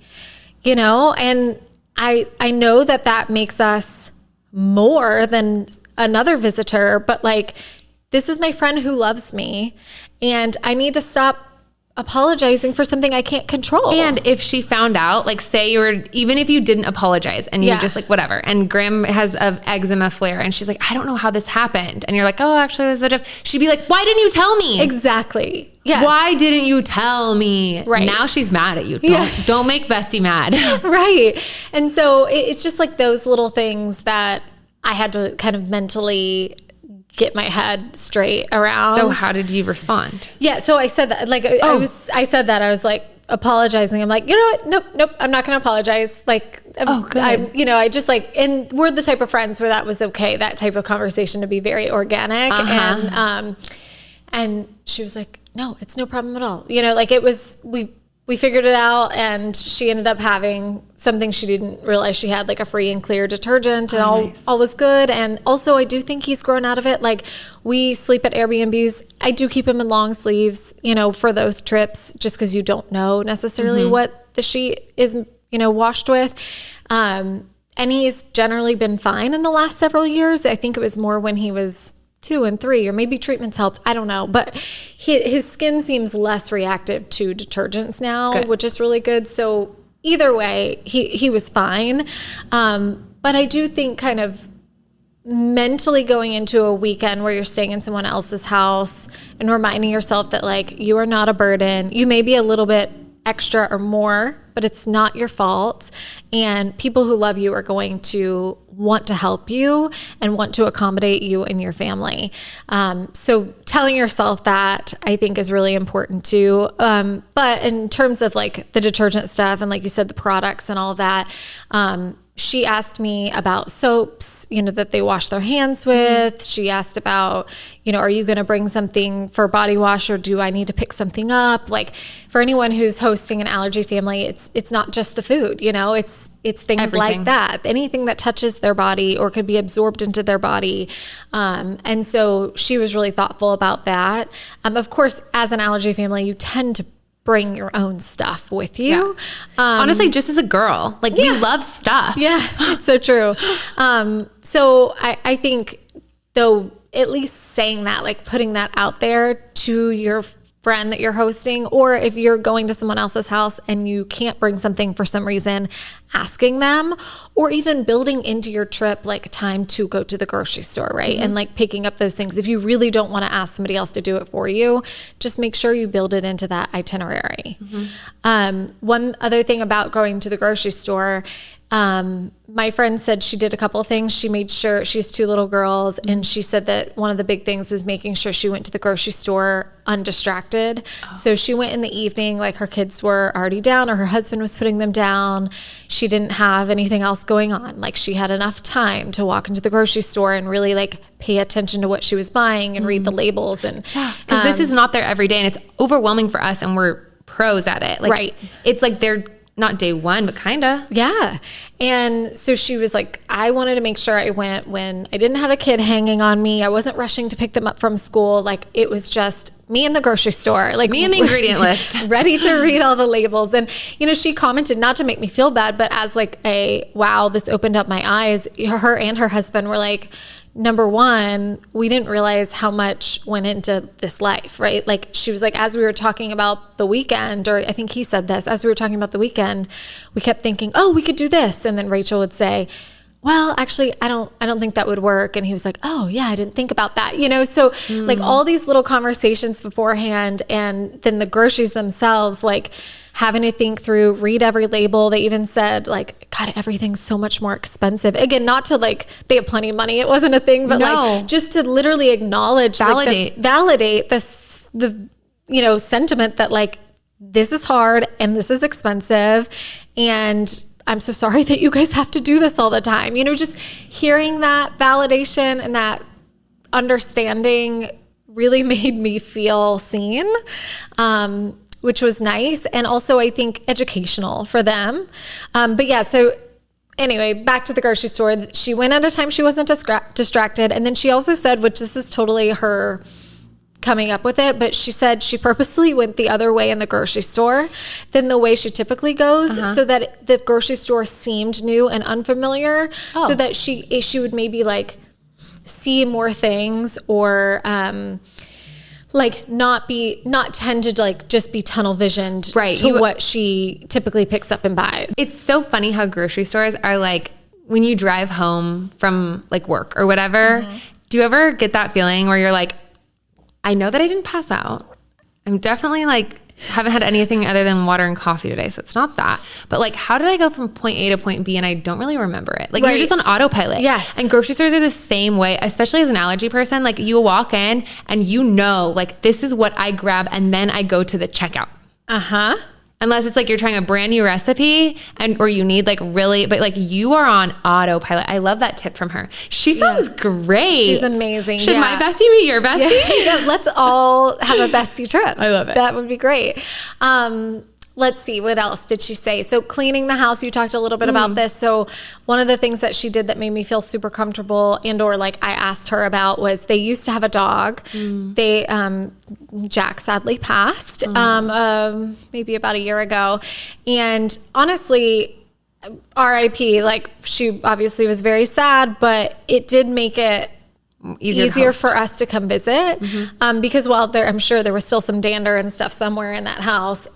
and I know that makes us more than another visitor, but like, this is my friend who loves me, and I need to stop apologizing for something I can't control. And if she found out, like say even if you didn't apologize and you just like whatever, and Graham has an eczema flare and she's like, I don't know how this happened. And you're like, oh, actually it was she'd be like, why didn't you tell me? Exactly. Yes. Why didn't you tell me? Right. Now she's mad at you. Don't make Vesty mad. Right. And so it's just like those little things that I had to kind of mentally get my head straight around. So how did you respond? Yeah. So I said that, like, I was like apologizing. I'm like, you know what? Nope. I'm not going to apologize. Like, good. I just like, and we're the type of friends where that was okay. That type of conversation to be very organic. And she was like, no, it's no problem at all. Like it was, we figured it out, and she ended up having something she didn't realize she had, like a free and clear detergent, and all was good. And also I do think he's grown out of it. Like we sleep at Airbnbs. I do keep him in long sleeves, for those trips, just because you don't know necessarily what the sheet is, washed with. And he's generally been fine in the last several years. I think it was more when he was 2 and 3, or maybe treatments helped. I don't know, but his skin seems less reactive to detergents now, which is really good. So either way, he was fine. But I do think kind of mentally going into a weekend where you're staying in someone else's house and reminding yourself that like, you are not a burden. You may be a little bit extra or more, but it's not your fault. And people who love you are going to want to help you and want to accommodate you and your family. So telling yourself that, I think, is really important too. But in terms of like the detergent stuff and like you said, the products and all of that, she asked me about soaps, that they wash their hands with. She asked about, are you going to bring something for body wash, or do I need to pick something up? Like for anyone who's hosting an allergy family, it's not just the food, it's things Everything. like that, anything that touches their body or could be absorbed into their body. And so she was really thoughtful about that. Of course, as an allergy family, you tend to bring your own stuff with you. Honestly, just as a girl, like we love stuff. Yeah, it's so true. So I think though, at least saying that, like putting that out there to your friend that you're hosting, or if you're going to someone else's house and you can't bring something for some reason, asking them, or even building into your trip like time to go to the grocery store, right? And like picking up those things. If you really don't want to ask somebody else to do it for you, just make sure you build it into that itinerary. One other thing about going to the grocery store, my friend said she did a couple of things. She made sure, she has 2 little girls, and she said that one of the big things was making sure she went to the grocery store undistracted. So she went in the evening, like her kids were already down or her husband was putting them down. She didn't have anything else going on. Like she had enough time to walk into the grocery store and really like pay attention to what she was buying and read the labels. And because this is not there every day, and it's overwhelming for us, and we're pros at it. Like, right. It's like they're not day one, but kind of. Yeah. And so she was like, I wanted to make sure I went when I didn't have a kid hanging on me. I wasn't rushing to pick them up from school. Like it was just me in the grocery store, like me and the ingredient list, ready to read all the labels. And, you know, she commented, not to make me feel bad, but as like wow, this opened up my eyes. Her and her husband were like, number one, we didn't realize how much went into this life, right? Like she was like, as we were talking about the weekend, or I think he said this, as we were talking about the weekend, we kept thinking, oh, we could do this. And then Rachel would say, well, actually, I don't think that would work. And he was like, oh yeah, I didn't think about that. You know, so like all these little conversations beforehand, and then the groceries themselves, like having to think through, read every label. They even said like, God, everything's so much more expensive. Again, not to like, they have plenty of money. It wasn't a thing, but like just to literally acknowledge, validate the, you know, sentiment that like, this is hard and this is expensive. And I'm so sorry that you guys have to do this all the time. You know, just hearing that validation and that understanding really made me feel seen, which was nice. And also I think educational for them. But yeah, so anyway, back to the grocery store. She went at a time she wasn't distracted. And then she also said, which this is totally her coming up with it, but she said she purposely went the other way in the grocery store than the way she typically goes, so that the grocery store seemed new and unfamiliar, so that she would maybe like see more things, or like not tend to like just be tunnel visioned to what she typically picks up and buys. It's so funny how grocery stores are like when you drive home from like work or whatever. Do you ever get that feeling where you're like, I know that I didn't pass out. I'm definitely like, haven't had anything other than water and coffee today. So it's not that, but like, how did I go from point A to point B and I don't really remember it? Like you're just on autopilot. Yes. And grocery stores are the same way, especially as an allergy person. Like you walk in and you know, like this is what I grab. And then I go to the checkout. Unless it's like you're trying a brand new recipe or you need like really, but like you are on autopilot. I love that tip from her. She sounds great. She's amazing. Should my bestie be your bestie? Yeah, let's all have a bestie trip. I love it. That would be great. Let's see, what else did she say? So cleaning the house, you talked a little bit about this. So one of the things that she did that made me feel super comfortable, and or like I asked her about, was they used to have a dog. They, Jack sadly passed maybe about a year ago. And honestly, RIP, like she obviously was very sad, but it did make it easier for us to come visit. Because while I'm sure there was still some dander and stuff somewhere in that house,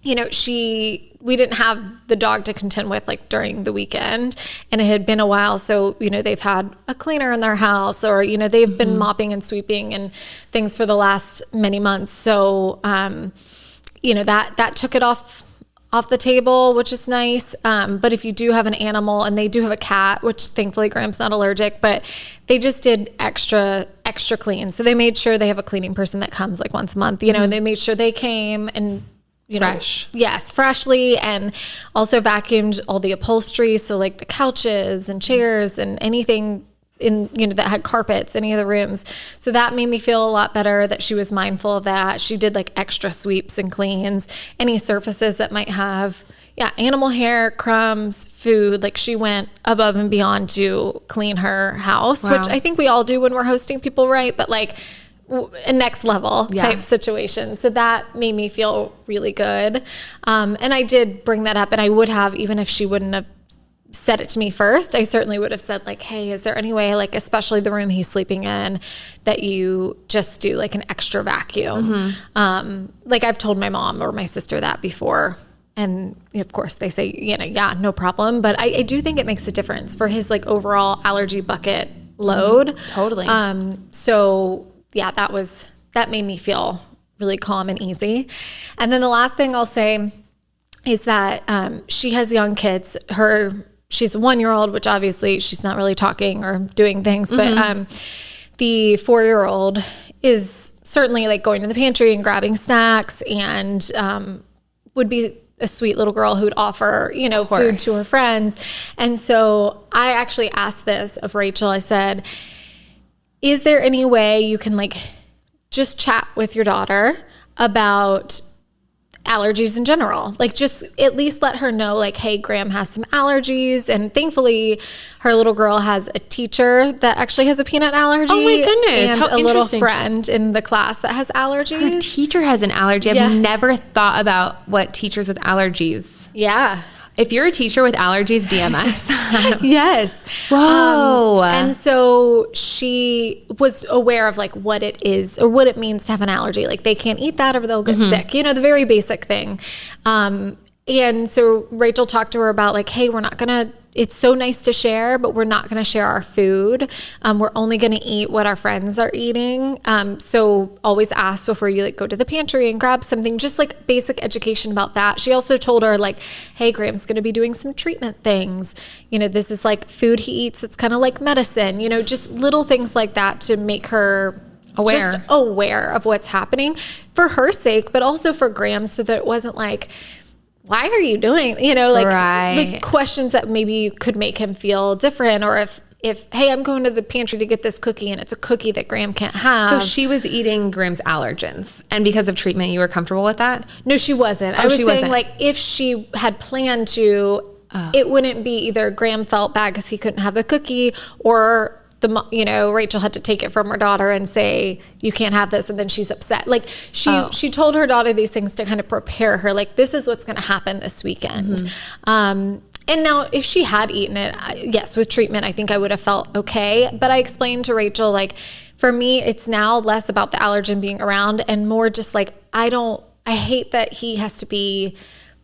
you know, we didn't have the dog to contend with like during the weekend, and it had been a while. So, you know, they've had a cleaner in their house, or, you know, they've been mopping and sweeping and things for the last many months. So, you know, that took it off the table, which is nice. But if you do have an animal, and they do have a cat, which thankfully Graham's not allergic, but they just did extra clean. So they made sure they have a cleaning person that comes like once a month, you know, and they made sure they came and, you know, freshly, and also vacuumed all the upholstery. So like the couches and chairs and anything in, you know, that had carpets, any of the rooms. So that made me feel a lot better that she was mindful of that. She did like extra sweeps and cleans, any surfaces that might have, animal hair, crumbs, food. Like she went above and beyond to clean her house, which I think we all do when we're hosting people, right? But like a next level type situation. So that made me feel really good. And I did bring that up, and I would have, even if she wouldn't have said it to me first, I certainly would have said like, hey, is there any way, like, especially the room he's sleeping in, that you just do like an extra vacuum? Like I've told my mom or my sister that before. And of course they say, yeah, no problem. But I do think it makes a difference for his like overall allergy bucket load. Totally. So yeah, that made me feel really calm and easy. And then the last thing I'll say is that she has young kids. She's a 1-year-old, which obviously she's not really talking or doing things, but the 4-year-old is certainly like going to the pantry and grabbing snacks, and would be a sweet little girl who would offer, food to her friends. And so I actually asked this of Rachel. I said, is there any way you can like just chat with your daughter about allergies in general? Like just at least let her know like, hey, Graham has some allergies. And thankfully her little girl has a teacher that actually has a peanut allergy. Oh my goodness. And how a little friend in the class that has allergies. Her teacher has an allergy. I've never thought about what teachers with allergies. Yeah. If you're a teacher with allergies, DM us. Yes. Whoa. And so she was aware of like what it is or what it means to have an allergy. Like they can't eat that or they'll get sick, the very basic thing. And so Rachel talked to her about like, hey, it's so nice to share, but we're not going to share our food. We're only going to eat what our friends are eating. So always ask before you like go to the pantry and grab something, just like basic education about that. She also told her like, hey, Graham's going to be doing some treatment things. This is like food he eats. That's kind of like medicine, just little things like that to make her aware of what's happening for her sake, but also for Graham, so that it wasn't like, why are you doing, the questions that maybe could make him feel different, or if, hey, I'm going to the pantry to get this cookie and it's a cookie that Graham can't have. So she was eating Graham's allergens, and because of treatment, you were comfortable with that? No, she wasn't. I was saying like if she had planned to, it wouldn't be either Graham felt bad because he couldn't have the cookie, or Rachel had to take it from her daughter and say, you can't have this. And then she's upset. Like she told her daughter these things to kind of prepare her. Like, this is what's going to happen this weekend. And now if she had eaten it, yes, with treatment, I think I would have felt okay. But I explained to Rachel, like, for me, it's now less about the allergen being around and more just like, I hate that he has to be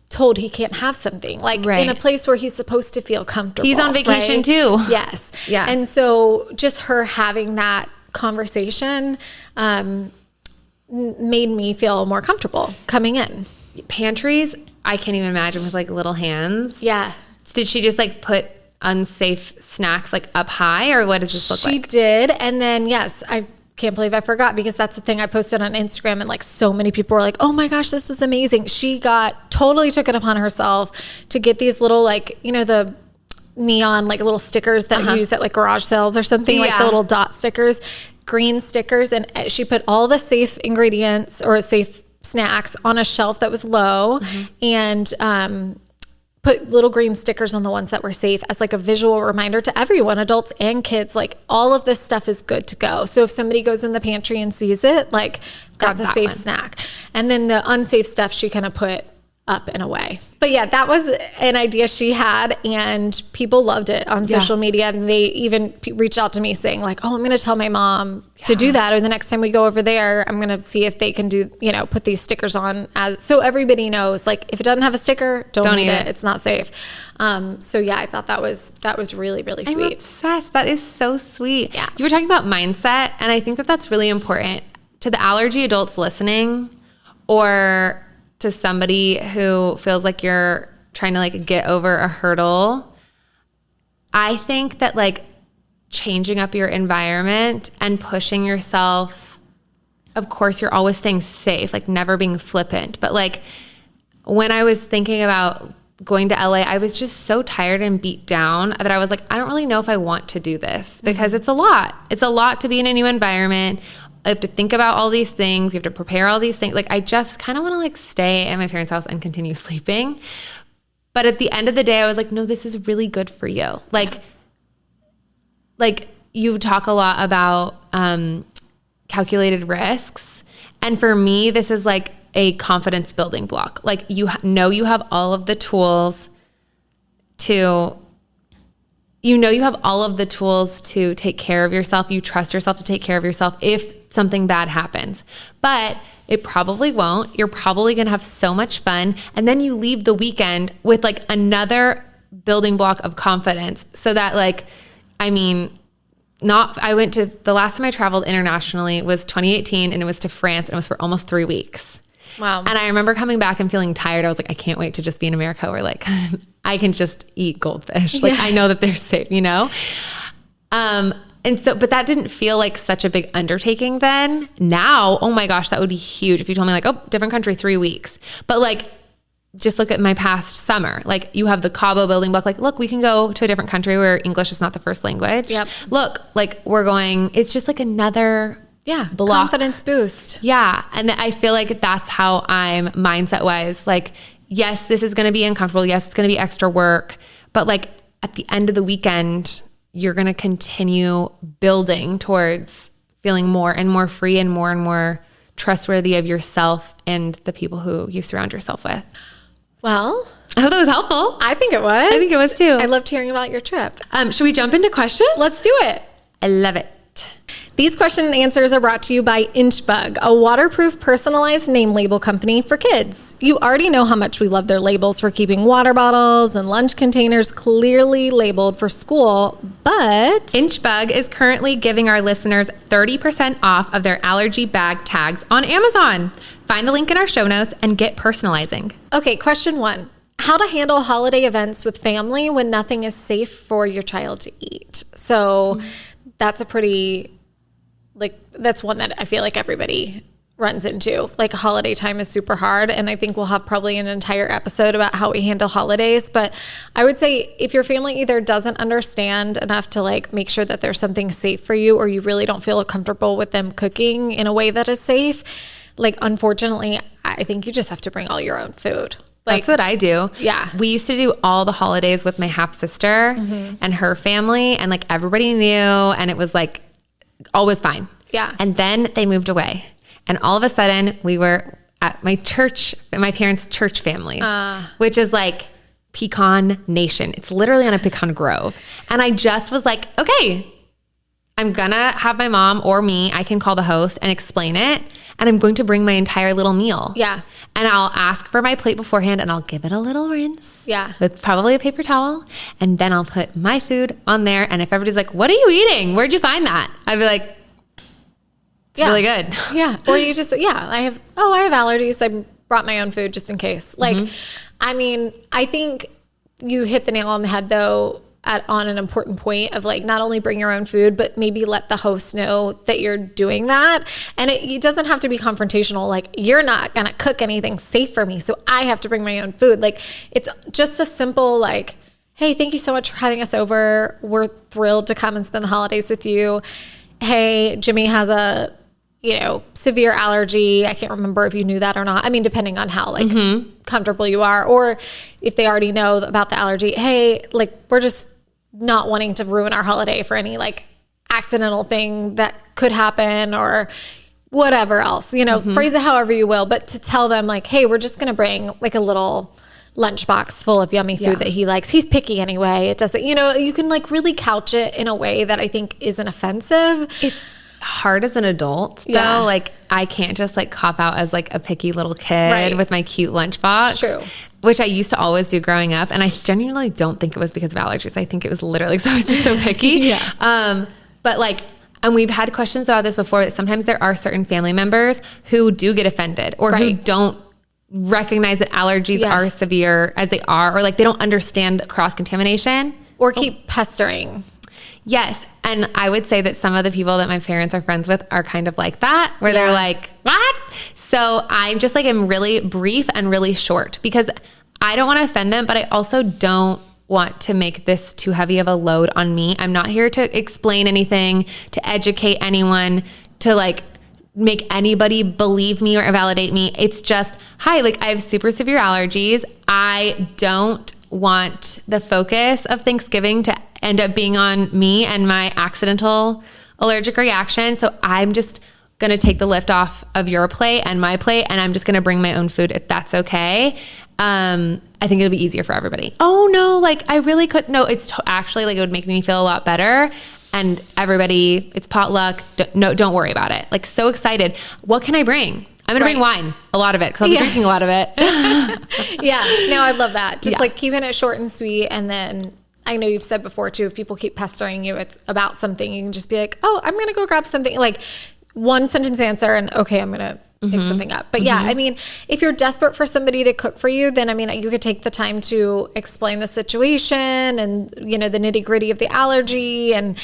told he can't have something like in a place where he's supposed to feel comfortable. He's on vacation too. Yes. Yeah. And so just her having that conversation made me feel more comfortable coming in. Pantries, I can't even imagine with like little hands. Yeah. Did she just like put unsafe snacks like up high, or what does this look like? She did. And then, yes, I can't believe I forgot, because that's the thing I posted on Instagram, and like so many people were like, oh my gosh, this was amazing. She totally took it upon herself to get these little like, the neon like little stickers that you use at like garage sales or something, like the little dot stickers, green stickers. And she put all the safe ingredients or safe snacks on a shelf that was low, and put little green stickers on the ones that were safe as like a visual reminder to everyone, adults and kids, like all of this stuff is good to go. So if somebody goes in the pantry and sees it, like that's a safe snack. And then the unsafe stuff she kind of put up and away. But yeah, that was an idea she had, and people loved it on social media. And they even reached out to me saying like, oh, I'm going to tell my mom to do that. Or the next time we go over there, I'm going to see if they can do, put these stickers on so everybody knows, like if it doesn't have a sticker, don't eat it. It's not safe. So yeah, I thought that was really, really sweet. I'm obsessed. That is so sweet. Yeah. You were talking about mindset, and I think that that's really important to the allergy adults listening, or to somebody who feels like you're trying to like get over a hurdle. I think that like changing up your environment and pushing yourself, of course you're always staying safe, like never being flippant. But like when I was thinking about going to LA, I was just so tired and beat down that I was like, I don't really know if I want to do this, because it's a lot. It's a lot to be in a new environment. I have to think about all these things. You have to prepare all these things. Like, I just kind of want to like stay at my parents' house and continue sleeping. But at the end of the day, I was like, no, this is really good for you. Like you talk a lot about calculated risks. And for me, this is like a confidence building block. Like you know you have all of the tools to take care of yourself. You trust yourself to take care of yourself if something bad happens. But it probably won't. You're probably going to have so much fun. And then you leave the weekend with like another building block of confidence so that like, the last time I traveled internationally was 2018 and it was to France and it was for almost 3 weeks. Wow. And I remember coming back and feeling tired. I was like, I can't wait to just be in America where like I can just eat goldfish. Like I know that they're safe, you know? But that didn't feel like such a big undertaking then. Now, oh my gosh, that would be huge if you told me like, oh, different country, 3 weeks. But like, just look at my past summer. Like you have the Cabo building block. Like, look, we can go to a different country where English is not the first language. Yep. Look, like it's just like another block. Confidence boost. Yeah. And I feel like that's how I'm mindset wise. Like, yes, this is going to be uncomfortable. Yes, it's going to be extra work. But like at the end of the weekend, you're going to continue building towards feeling more and more free and more trustworthy of yourself and the people who you surround yourself with. Well, I hope that was helpful. I think it was. I think it was too. I loved hearing about your trip. Should we jump into questions? Let's do it. I love it. These question and answers are brought to you by Inchbug, a waterproof personalized name label company for kids. You already know how much we love their labels for keeping water bottles and lunch containers clearly labeled for school, but Inchbug is currently giving our listeners 30% off of their allergy bag tags on Amazon. Find the link in our show notes and get personalizing. Okay, question 1. How to handle holiday events with family when nothing is safe for your child to eat. So that's a pretty... that's one that I feel like everybody runs into. Like holiday time is super hard. And I think we'll have probably an entire episode about how we handle holidays. But I would say if your family either doesn't understand enough to like make sure that there's something safe for you, or you really don't feel comfortable with them cooking in a way that is safe, like unfortunately, I think you just have to bring all your own food. Like, that's what I do. Yeah. We used to do all the holidays with my half sister and her family, and like everybody knew, and it was like always fine. Yeah. And then they moved away. And all of a sudden we were at my parents' church families, which is like pecan nation. It's literally on a pecan grove. And I just was like, okay, I'm gonna have my mom or me, I can call the host and explain it. And I'm going to bring my entire little meal. Yeah. And I'll ask for my plate beforehand and I'll give it a little rinse. Yeah. With probably a paper towel. And then I'll put my food on there. And if everybody's like, what are you eating? Where'd you find that? I'd be like, it's really good. Yeah. Or you just, I have allergies. I brought my own food just in case. Like, I mean, I think you hit the nail on the head though, on an important point of like, not only bring your own food, but maybe let the host know that you're doing that. And it doesn't have to be confrontational. Like, you're not going to cook anything safe for me, so I have to bring my own food. Like, it's just a simple like, hey, thank you so much for having us over. We're thrilled to come and spend the holidays with you. Hey, Jimmy has a, severe allergy. I can't remember if you knew that or not. I mean, depending on how comfortable you are, or if they already know about the allergy. Hey, like, we're just not wanting to ruin our holiday for any like accidental thing that could happen or whatever else, phrase it however you will, but to tell them like, hey, we're just going to bring like a little lunchbox full of yummy food that he likes. He's picky anyway. It doesn't, you can like really couch it in a way that I think isn't offensive. It's hard as an adult though. Like, I can't just like cop out as like a picky little kid with my cute lunchbox. True. Which I used to always do growing up. And I genuinely don't think it was because of allergies. I think it was literally because I was just so picky. But like, and we've had questions about this before, that sometimes there are certain family members who do get offended or who don't recognize that allergies are severe as they are, or like they don't understand cross-contamination. Or keep pestering. Yes. And I would say that some of the people that my parents are friends with are kind of like that, where they're like, what? So I'm just like, I'm really brief and really short because I don't want to offend them, but I also don't want to make this too heavy of a load on me. I'm not here to explain anything, to educate anyone, to like make anybody believe me or validate me. It's just, hi, like I have super severe allergies. I don't want the focus of Thanksgiving to end up being on me and my accidental allergic reaction. So I'm just going to take the lift off of your plate and my plate, and I'm just going to bring my own food if that's okay. I think it'll be easier for everybody. Oh no, like I really could. No, it's actually like it would make me feel a lot better. And everybody, it's potluck. Don't worry about it. Like so excited. What can I bring? I'm going to bring wine, a lot of it, because I'll be drinking a lot of it. Yeah, no, I love that. Just like keeping it short and sweet. And then I know you've said before too, if people keep pestering you about something, you can just be like, oh, I'm going to go grab something. Like one sentence answer and okay, I'm going to pick something up. But yeah, I mean, if you're desperate for somebody to cook for you, then I mean, you could take the time to explain the situation and, you know, the nitty gritty of the allergy and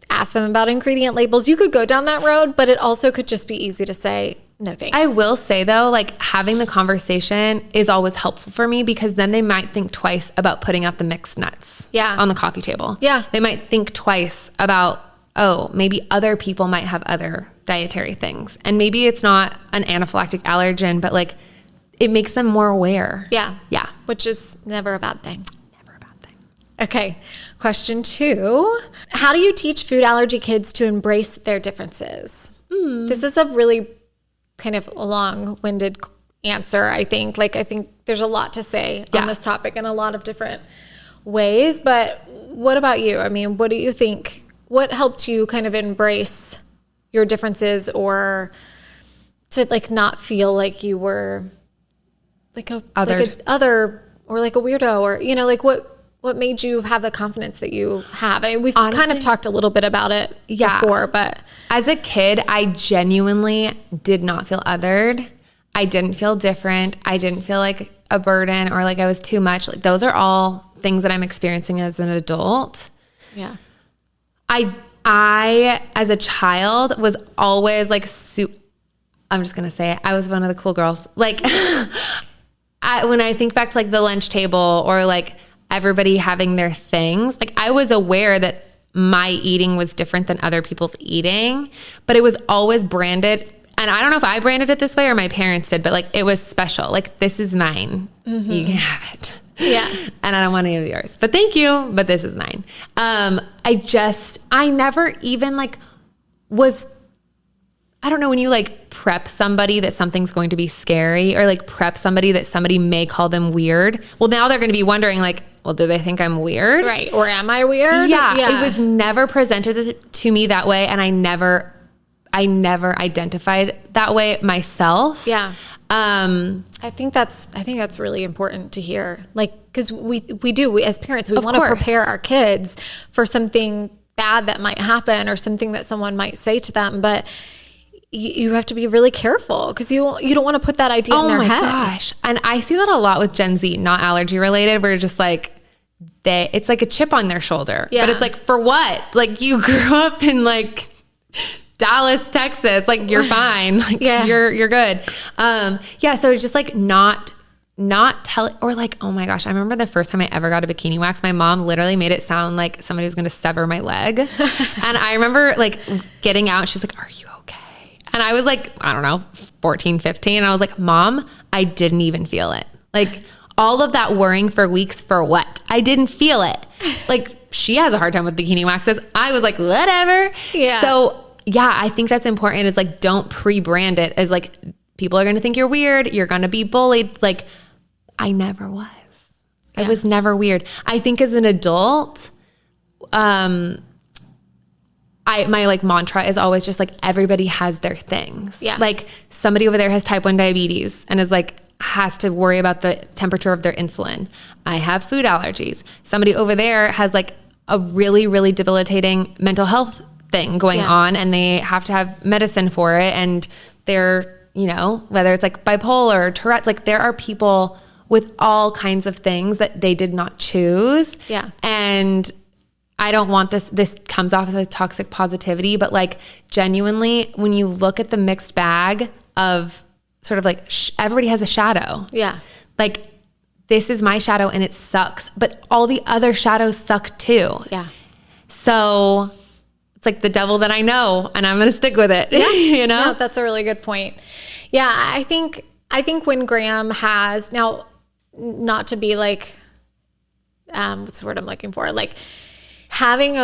ask them about ingredient labels. You could go down that road, but it also could just be easy to say, no thanks. I will say though, like having the conversation is always helpful for me because then they might think twice about putting out the mixed nuts on the coffee table. Yeah. They might think twice about, oh, maybe other people might have other dietary things. And maybe it's not an anaphylactic allergen, but like it makes them more aware. Yeah. Yeah. Which is never a bad thing. Never a bad thing. Okay. Question 2. How do you teach food allergy kids to embrace their differences? This is a really kind of a long-winded answer, I think. Like, I think there's a lot to say on this topic in a lot of different ways. But what about you? I mean, what do you think? What helped you kind of embrace your differences or to like not feel like you were like a other or like a weirdo or, you know, like what made you have the confidence that you have? I mean, we've honestly kind of talked a little bit about it before, but as a kid, I genuinely did not feel othered. I didn't feel different. I didn't feel like a burden or like I was too much. Like those are all things that I'm experiencing as an adult. Yeah. I, as a child, was always like, I'm just going to say it. I was one of the cool girls. Like, when I think back to like the lunch table or like everybody having their things, like I was aware that my eating was different than other people's eating, but it was always branded. And I don't know if I branded it this way or my parents did, but like it was special. Like, this is mine. You can have it. Yeah. And I don't want any of yours, but thank you. But this is mine. I never even like I don't know, when you like prep somebody that something's going to be scary or like prep somebody that somebody may call them weird. Well, now they're going to be wondering like, well, do they think I'm weird? Right. Or am I weird? Yeah. It was never presented to me that way. And I never identified that way myself. Yeah. I think that's really important to hear. Like, cause we as parents, we want to prepare our kids for something bad that might happen or something that someone might say to them. But you have to be really careful because you don't want to put that idea in their head. Oh my gosh. And I see that a lot with Gen Z, not allergy related, where just like, it's like a chip on their shoulder, but it's like, for what? Like, you grew up in like Dallas, Texas, like you're fine. Like you're good. So just like not tell, or like, oh my gosh, I remember the first time I ever got a bikini wax, my mom literally made it sound like somebody was going to sever my leg. And I remember like getting out, she's like, are you okay? And I was like, I don't know, 14, 15. And I was like, Mom, I didn't even feel it. Like all of that worrying for weeks for what? I didn't feel it. Like, she has a hard time with bikini waxes. I was like, whatever. Yeah. So yeah, I think that's important, is like, don't pre-brand it as like, people are going to think you're weird. You're going to be bullied. Like, I never was. I was never weird. I think as an adult, my like mantra is always just like, everybody has their things. Yeah. Like, somebody over there has type 1 diabetes and is like, has to worry about the temperature of their insulin. I have food allergies. Somebody over there has like a really, really debilitating mental health thing going on, and they have to have medicine for it. And they're, you know, whether it's like bipolar or Tourette's, like there are people with all kinds of things that they did not choose. Yeah. And I don't want this comes off as a toxic positivity, but like genuinely, when you look at the mixed bag of sort of like, everybody has a shadow. Yeah. Like, this is my shadow and it sucks, but all the other shadows suck too. Yeah. So it's like the devil that I know, and I'm going to stick with it. Yeah. You know? No, that's a really good point. Yeah. I think when Graham has, now, not to be like, what's the word I'm looking for? Like, having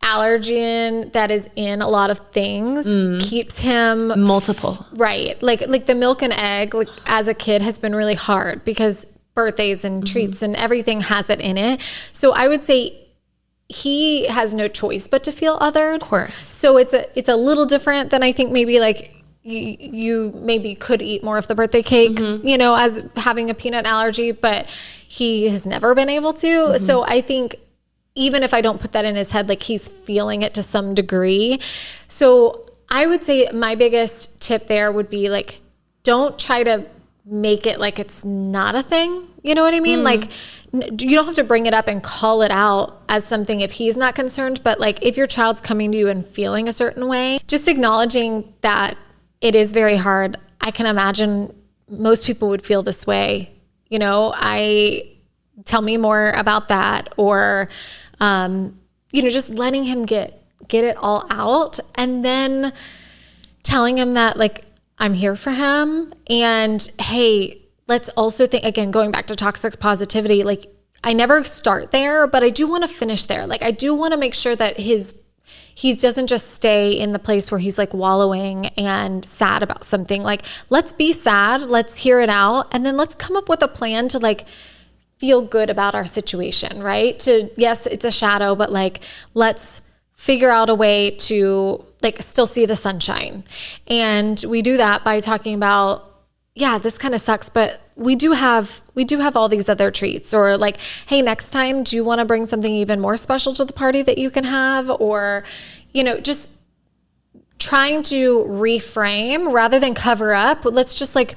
allergen that is in a lot of things keeps him multiple. Right. Like the milk and egg, like as a kid has been really hard because birthdays and treats and everything has it in it. So I would say he has no choice but to feel othered. Of course. So it's a little different than I think maybe like you maybe could eat more of the birthday cakes, you know, as having a peanut allergy, but he has never been able to. So I think even if I don't put that in his head, like he's feeling it to some degree. So I would say my biggest tip there would be like, don't try to make it like it's not a thing. You know what I mean? Like you don't have to bring it up and call it out as something if he's not concerned, but like if your child's coming to you and feeling a certain way, just acknowledging that it is very hard. I can imagine most people would feel this way. You know, tell me more about that, or, you know, just letting him get it all out, and then telling him that like, I'm here for him. And hey, let's also think, again, going back to toxic positivity, like I never start there, but I do want to finish there. Like I do want to make sure that he doesn't just stay in the place where he's like wallowing and sad about something. Like, let's be sad, let's hear it out, and then let's come up with a plan to like feel good about our situation, right? Yes, it's a shadow, but like, let's figure out a way to like still see the sunshine. And we do that by talking about, yeah, this kind of sucks, but we do have all these other treats, or like, hey, next time, do you want to bring something even more special to the party that you can have? Or, you know, just trying to reframe rather than cover up. Let's just like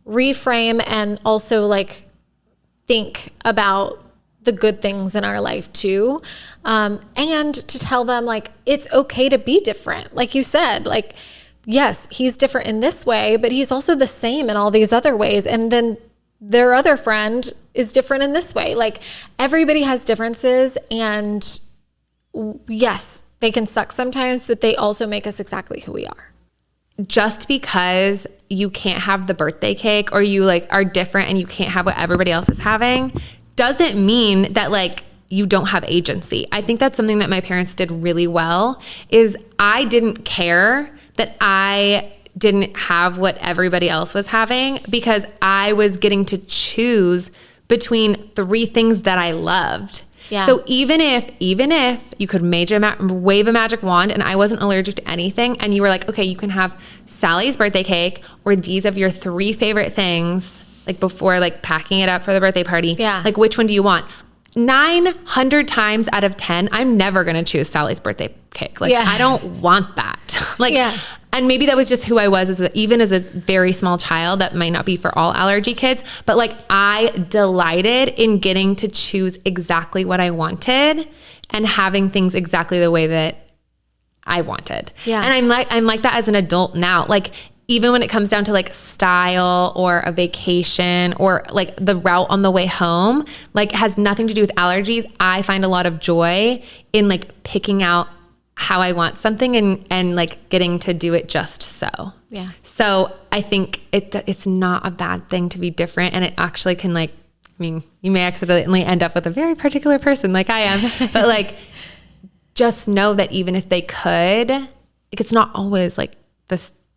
reframe and also like think about the good things in our life too. And to tell them like, it's okay to be different. Like you said, like, yes, he's different in this way, but he's also the same in all these other ways. And then their other friend is different in this way. Like everybody has differences, and yes, they can suck sometimes, but they also make us exactly who we are. Just because you can't have the birthday cake, or you like are different and you can't have what everybody else is having, doesn't mean that like you don't have agency. I think that's something that my parents did really well, is I didn't care that I didn't have what everybody else was having, because I was getting to choose between 3 things that I loved. Yeah. So even if you could wave a magic wand and I wasn't allergic to anything, and you were like, okay, you can have Sally's birthday cake or these of your 3 favorite things, like before like packing it up for the birthday party, like which one do you want? 900 times out of 10, I'm never going to choose Sally's birthday cake. Like, I don't want that. Like, and maybe that was just who I was even as a very small child. That might not be for all allergy kids, but like I delighted in getting to choose exactly what I wanted and having things exactly the way that I wanted. Yeah. And I'm like that as an adult now. Like, even when it comes down to like style or a vacation or like the route on the way home, like has nothing to do with allergies. I find a lot of joy in like picking out how I want something and like getting to do it just so. Yeah. So I think it's not a bad thing to be different, and it actually can like, I mean, you may accidentally end up with a very particular person like I am, but like just know that even if they could, like, it's not always like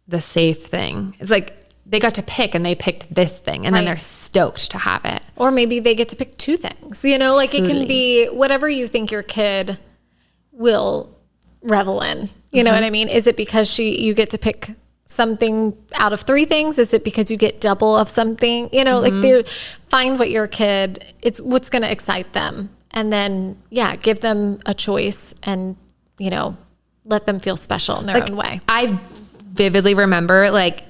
the safe thing. It's like they got to pick and they picked this thing, and then they're stoked to have it. Or maybe they get to pick 2 things, you know, like it can be whatever you think your kid will revel in. You know what I mean? Is it because you get to pick something out of 3 things? Is it because you get double of something? You know, like find what your kid, it's what's going to excite them. And then, give them a choice and, you know, let them feel special in their own way. I vividly remember like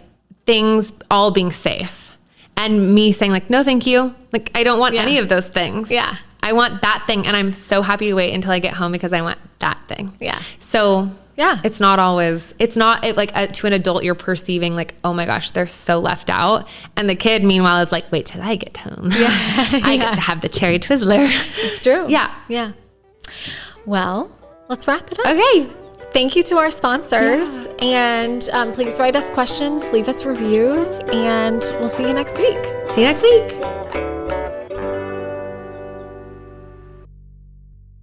things all being safe and me saying like, no, thank you. Like, I don't want any of those things. Yeah. I want that thing. And I'm so happy to wait until I get home because I want that thing. Yeah. So it's not to an adult, you're perceiving like, oh my gosh, they're so left out. And the kid, meanwhile, is like, wait till I get home. Yeah. I get to have the cherry Twizzler. It's true. Yeah. Yeah. Well, let's wrap it up. Okay. Thank you to our sponsors, and please write us questions, leave us reviews, and we'll see you next week. See you next week.